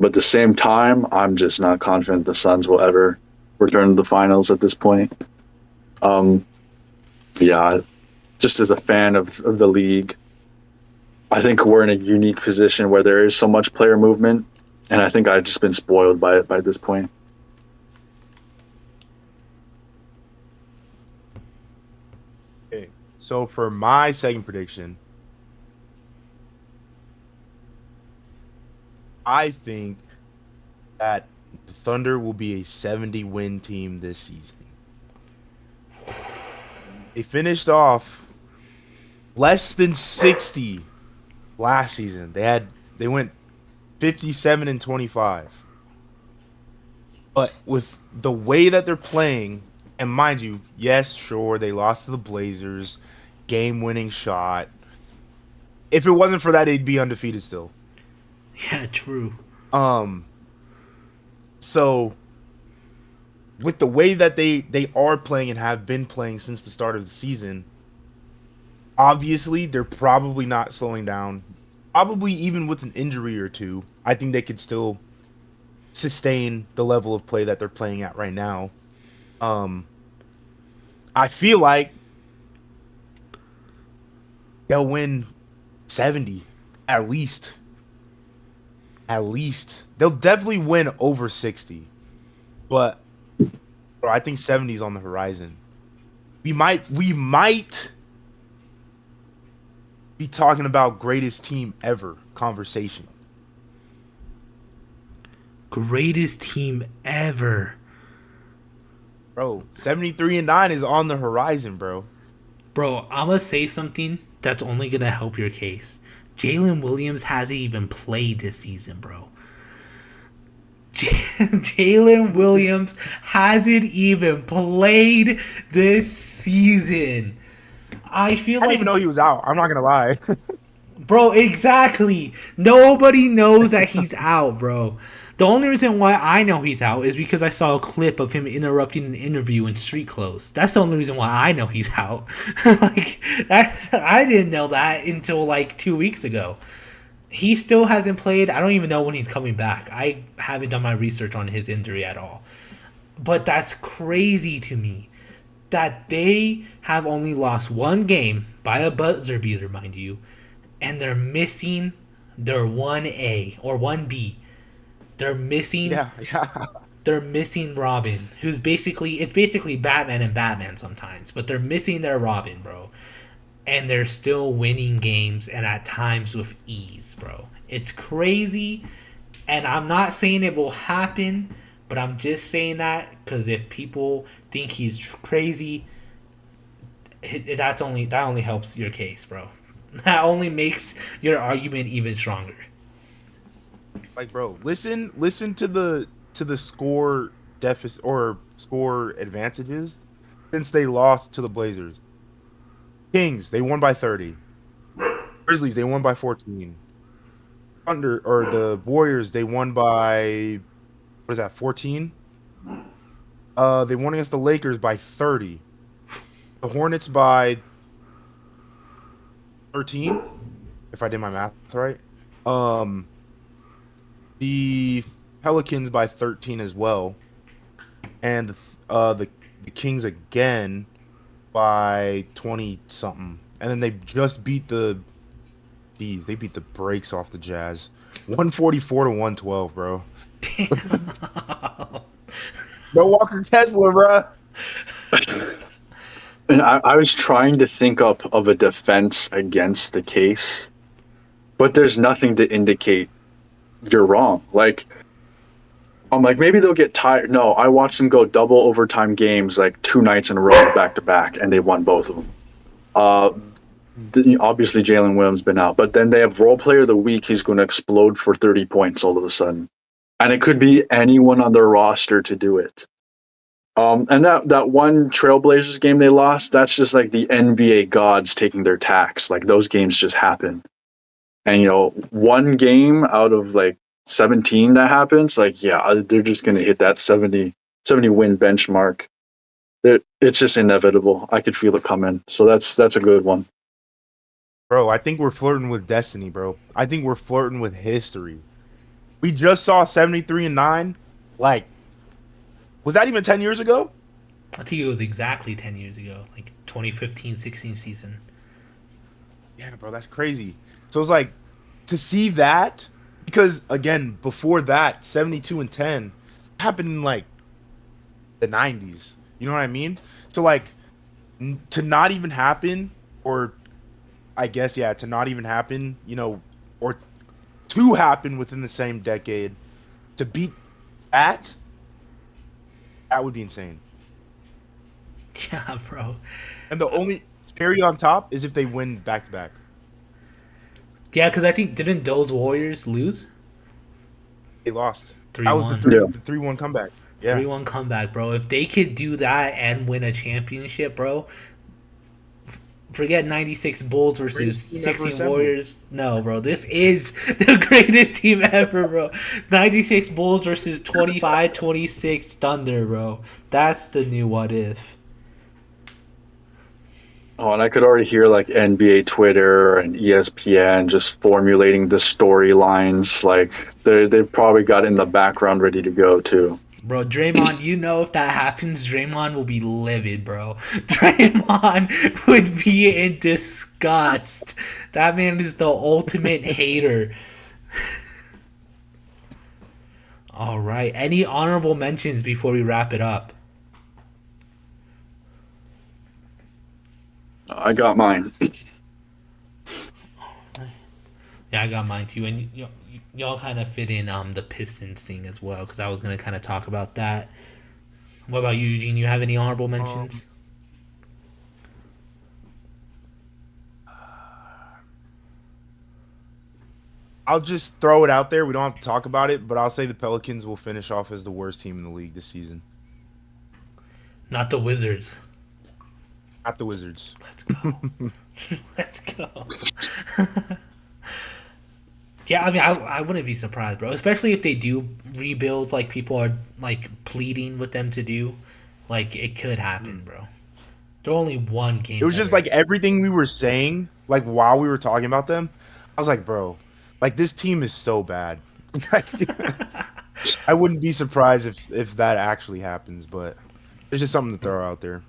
But at the same time, I'm just not confident the Suns will ever return to the finals at this point. Um, yeah, just as a fan of the league, I think we're in a unique position where there is so much player movement, and I think I've just been spoiled by it by this point. Okay. So for my second prediction, I think that the Thunder will be a 70-win team this season. They finished off less than 60 last season. They went 57-25. But with the way that they're playing, and mind you, yes, sure, they lost to the Blazers, game-winning shot. If it wasn't for that, they'd be undefeated still. Yeah, true. So with the way that they are playing and have been playing since the start of the season, obviously they're probably not slowing down. Probably even with an injury or two, I think they could still sustain the level of play that they're playing at right now. I feel like they'll win 70 at least. At least. They'll definitely win over 60. But bro, I think 70 is on the horizon. We might be talking about greatest team ever conversation. Greatest team ever. Bro, 73-9 is on the horizon, bro. Bro, I'm going to say something that's only going to help your case. Jalen Williams hasn't even played this season, bro. Jalen Williams hasn't even played this season. I feel I didn't like, even know he was out. I'm not gonna lie. bro, exactly. Nobody knows that he's out, bro. The only reason why I know he's out is because I saw a clip of him interrupting an interview in street clothes. That's the only reason why I know he's out. Like I didn't know that until like 2 weeks ago. He still hasn't played. I don't even know when he's coming back. I haven't done my research on his injury at all. But that's crazy to me that they have only lost one game by a buzzer beater, mind you, and they're missing their 1A or 1B. They're missing yeah. they're missing Robin, who's basically Batman and Batman sometimes, but they're missing their Robin, bro. And they're still winning games and at times with ease, bro. It's crazy, and I'm not saying it will happen, but I'm just saying that because if people think he's crazy, that only helps your case, bro. That only makes your argument even stronger. Like, bro, listen to the score deficit or score advantages since they lost to the Blazers. Kings, they won by 30. Grizzlies, they won by 14. Thunder or the Warriors, they won by what is that, 14? They won against the Lakers by 30. The Hornets by 13, if I did my math right. The Pelicans by 13 as well. And the Kings again by 20 something. And then they just beat they beat the brakes off the Jazz. 144 to 112, bro. Damn. No Walker Kessler, bro. And I was trying to think up of a defense against the case, but there's nothing to indicate you're wrong. Like, I'm like, maybe they'll get tired. No, I watched them go double overtime games like 2 nights in a row, back to back, and they won both of them. Uh, Obviously Jalen Williams been out, but then they have role player of the week. He's going to explode for 30 points all of a sudden, and it could be anyone on their roster to do it. And that one Trailblazers game they lost, that's just like the NBA gods taking their tax. Like those games just happen, and one game out of like 17 that happens, like yeah, they're just going to hit that 70 win benchmark. It's just inevitable. I could feel it coming. So that's a good one. Bro, I think we're flirting with destiny, bro. I think we're flirting with history. We just saw 73-9. Like, was that even 10 years ago? I think it was exactly 10 years ago, like 2015-16 season. Yeah, bro, that's crazy. So it's like to see that, because again, before that, 72-10 happened in like the 90s. You know what I mean? So like to not even happen, or I guess yeah, to not even happen, or to happen within the same decade, to beat that would be insane. Yeah, bro. And the only cherry on top is if they win back to back. Yeah, because I think didn't those Warriors lose They lost. That was the 3-1? Yeah. 3-1 comeback. Yeah. 3-1 comeback, bro. If they could do that and win a championship, bro, forget 96 Bulls versus Greatest team ever 16 assembled. Warriors. No, bro. This is the greatest team ever, bro. 96 Bulls versus 25-26 Thunder, bro. That's the new what if. Oh, and I could already hear like NBA Twitter and ESPN just formulating the storylines. Like they've probably got it in the background ready to go too. Bro, Draymond, if that happens, Draymond will be livid, bro. Draymond would be in disgust. That man is the ultimate hater. All right. Any honorable mentions before we wrap it up? I got mine. Yeah, I got mine too. And y'all kind of fit in the Pistons thing as well, because I was going to kind of talk about that. What about you, Eugene? You have any honorable mentions? I'll just throw it out there. We don't have to talk about it, but I'll say the Pelicans will finish off as the worst team in the league this season. Not the Wizards. Not the Wizards. Let's go. Let's go. Yeah, I mean, I wouldn't be surprised, bro. Especially if they do rebuild, like people are like pleading with them to do. Like it could happen, bro. They're only one game. It was just better. like everything we were saying, like while we were talking about them, I was like, bro, like this team is so bad. I wouldn't be surprised if that actually happens, but it's just something to throw out there.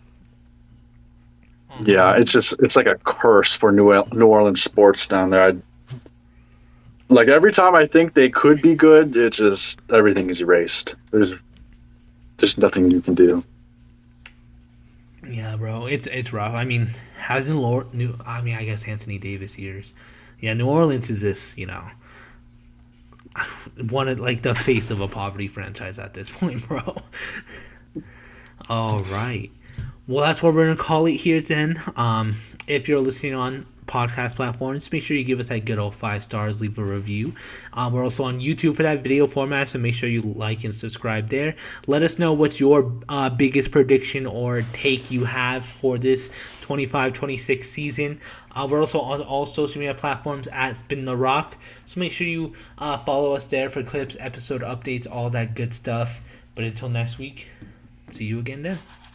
Yeah, it's like a curse for New Orleans sports down there. Like every time I think they could be good, it just everything is erased. There's nothing you can do. Yeah, bro, it's rough. I mean, hasn't I guess Anthony Davis years. Yeah, New Orleans is this, one of like the face of a poverty franchise at this point, bro. All right. Well, that's what we're gonna call it here then. If you're listening on podcast platforms, make sure you give us that good old 5 stars, leave a review. We're also on YouTube for that video format, so make sure you like and subscribe there. Let us know what your biggest prediction or take you have for this 25-26 season. We're also on all social media platforms at Spin the Rock, so make sure you follow us there for clips, episode updates, all that good stuff. But until next week, see you again then.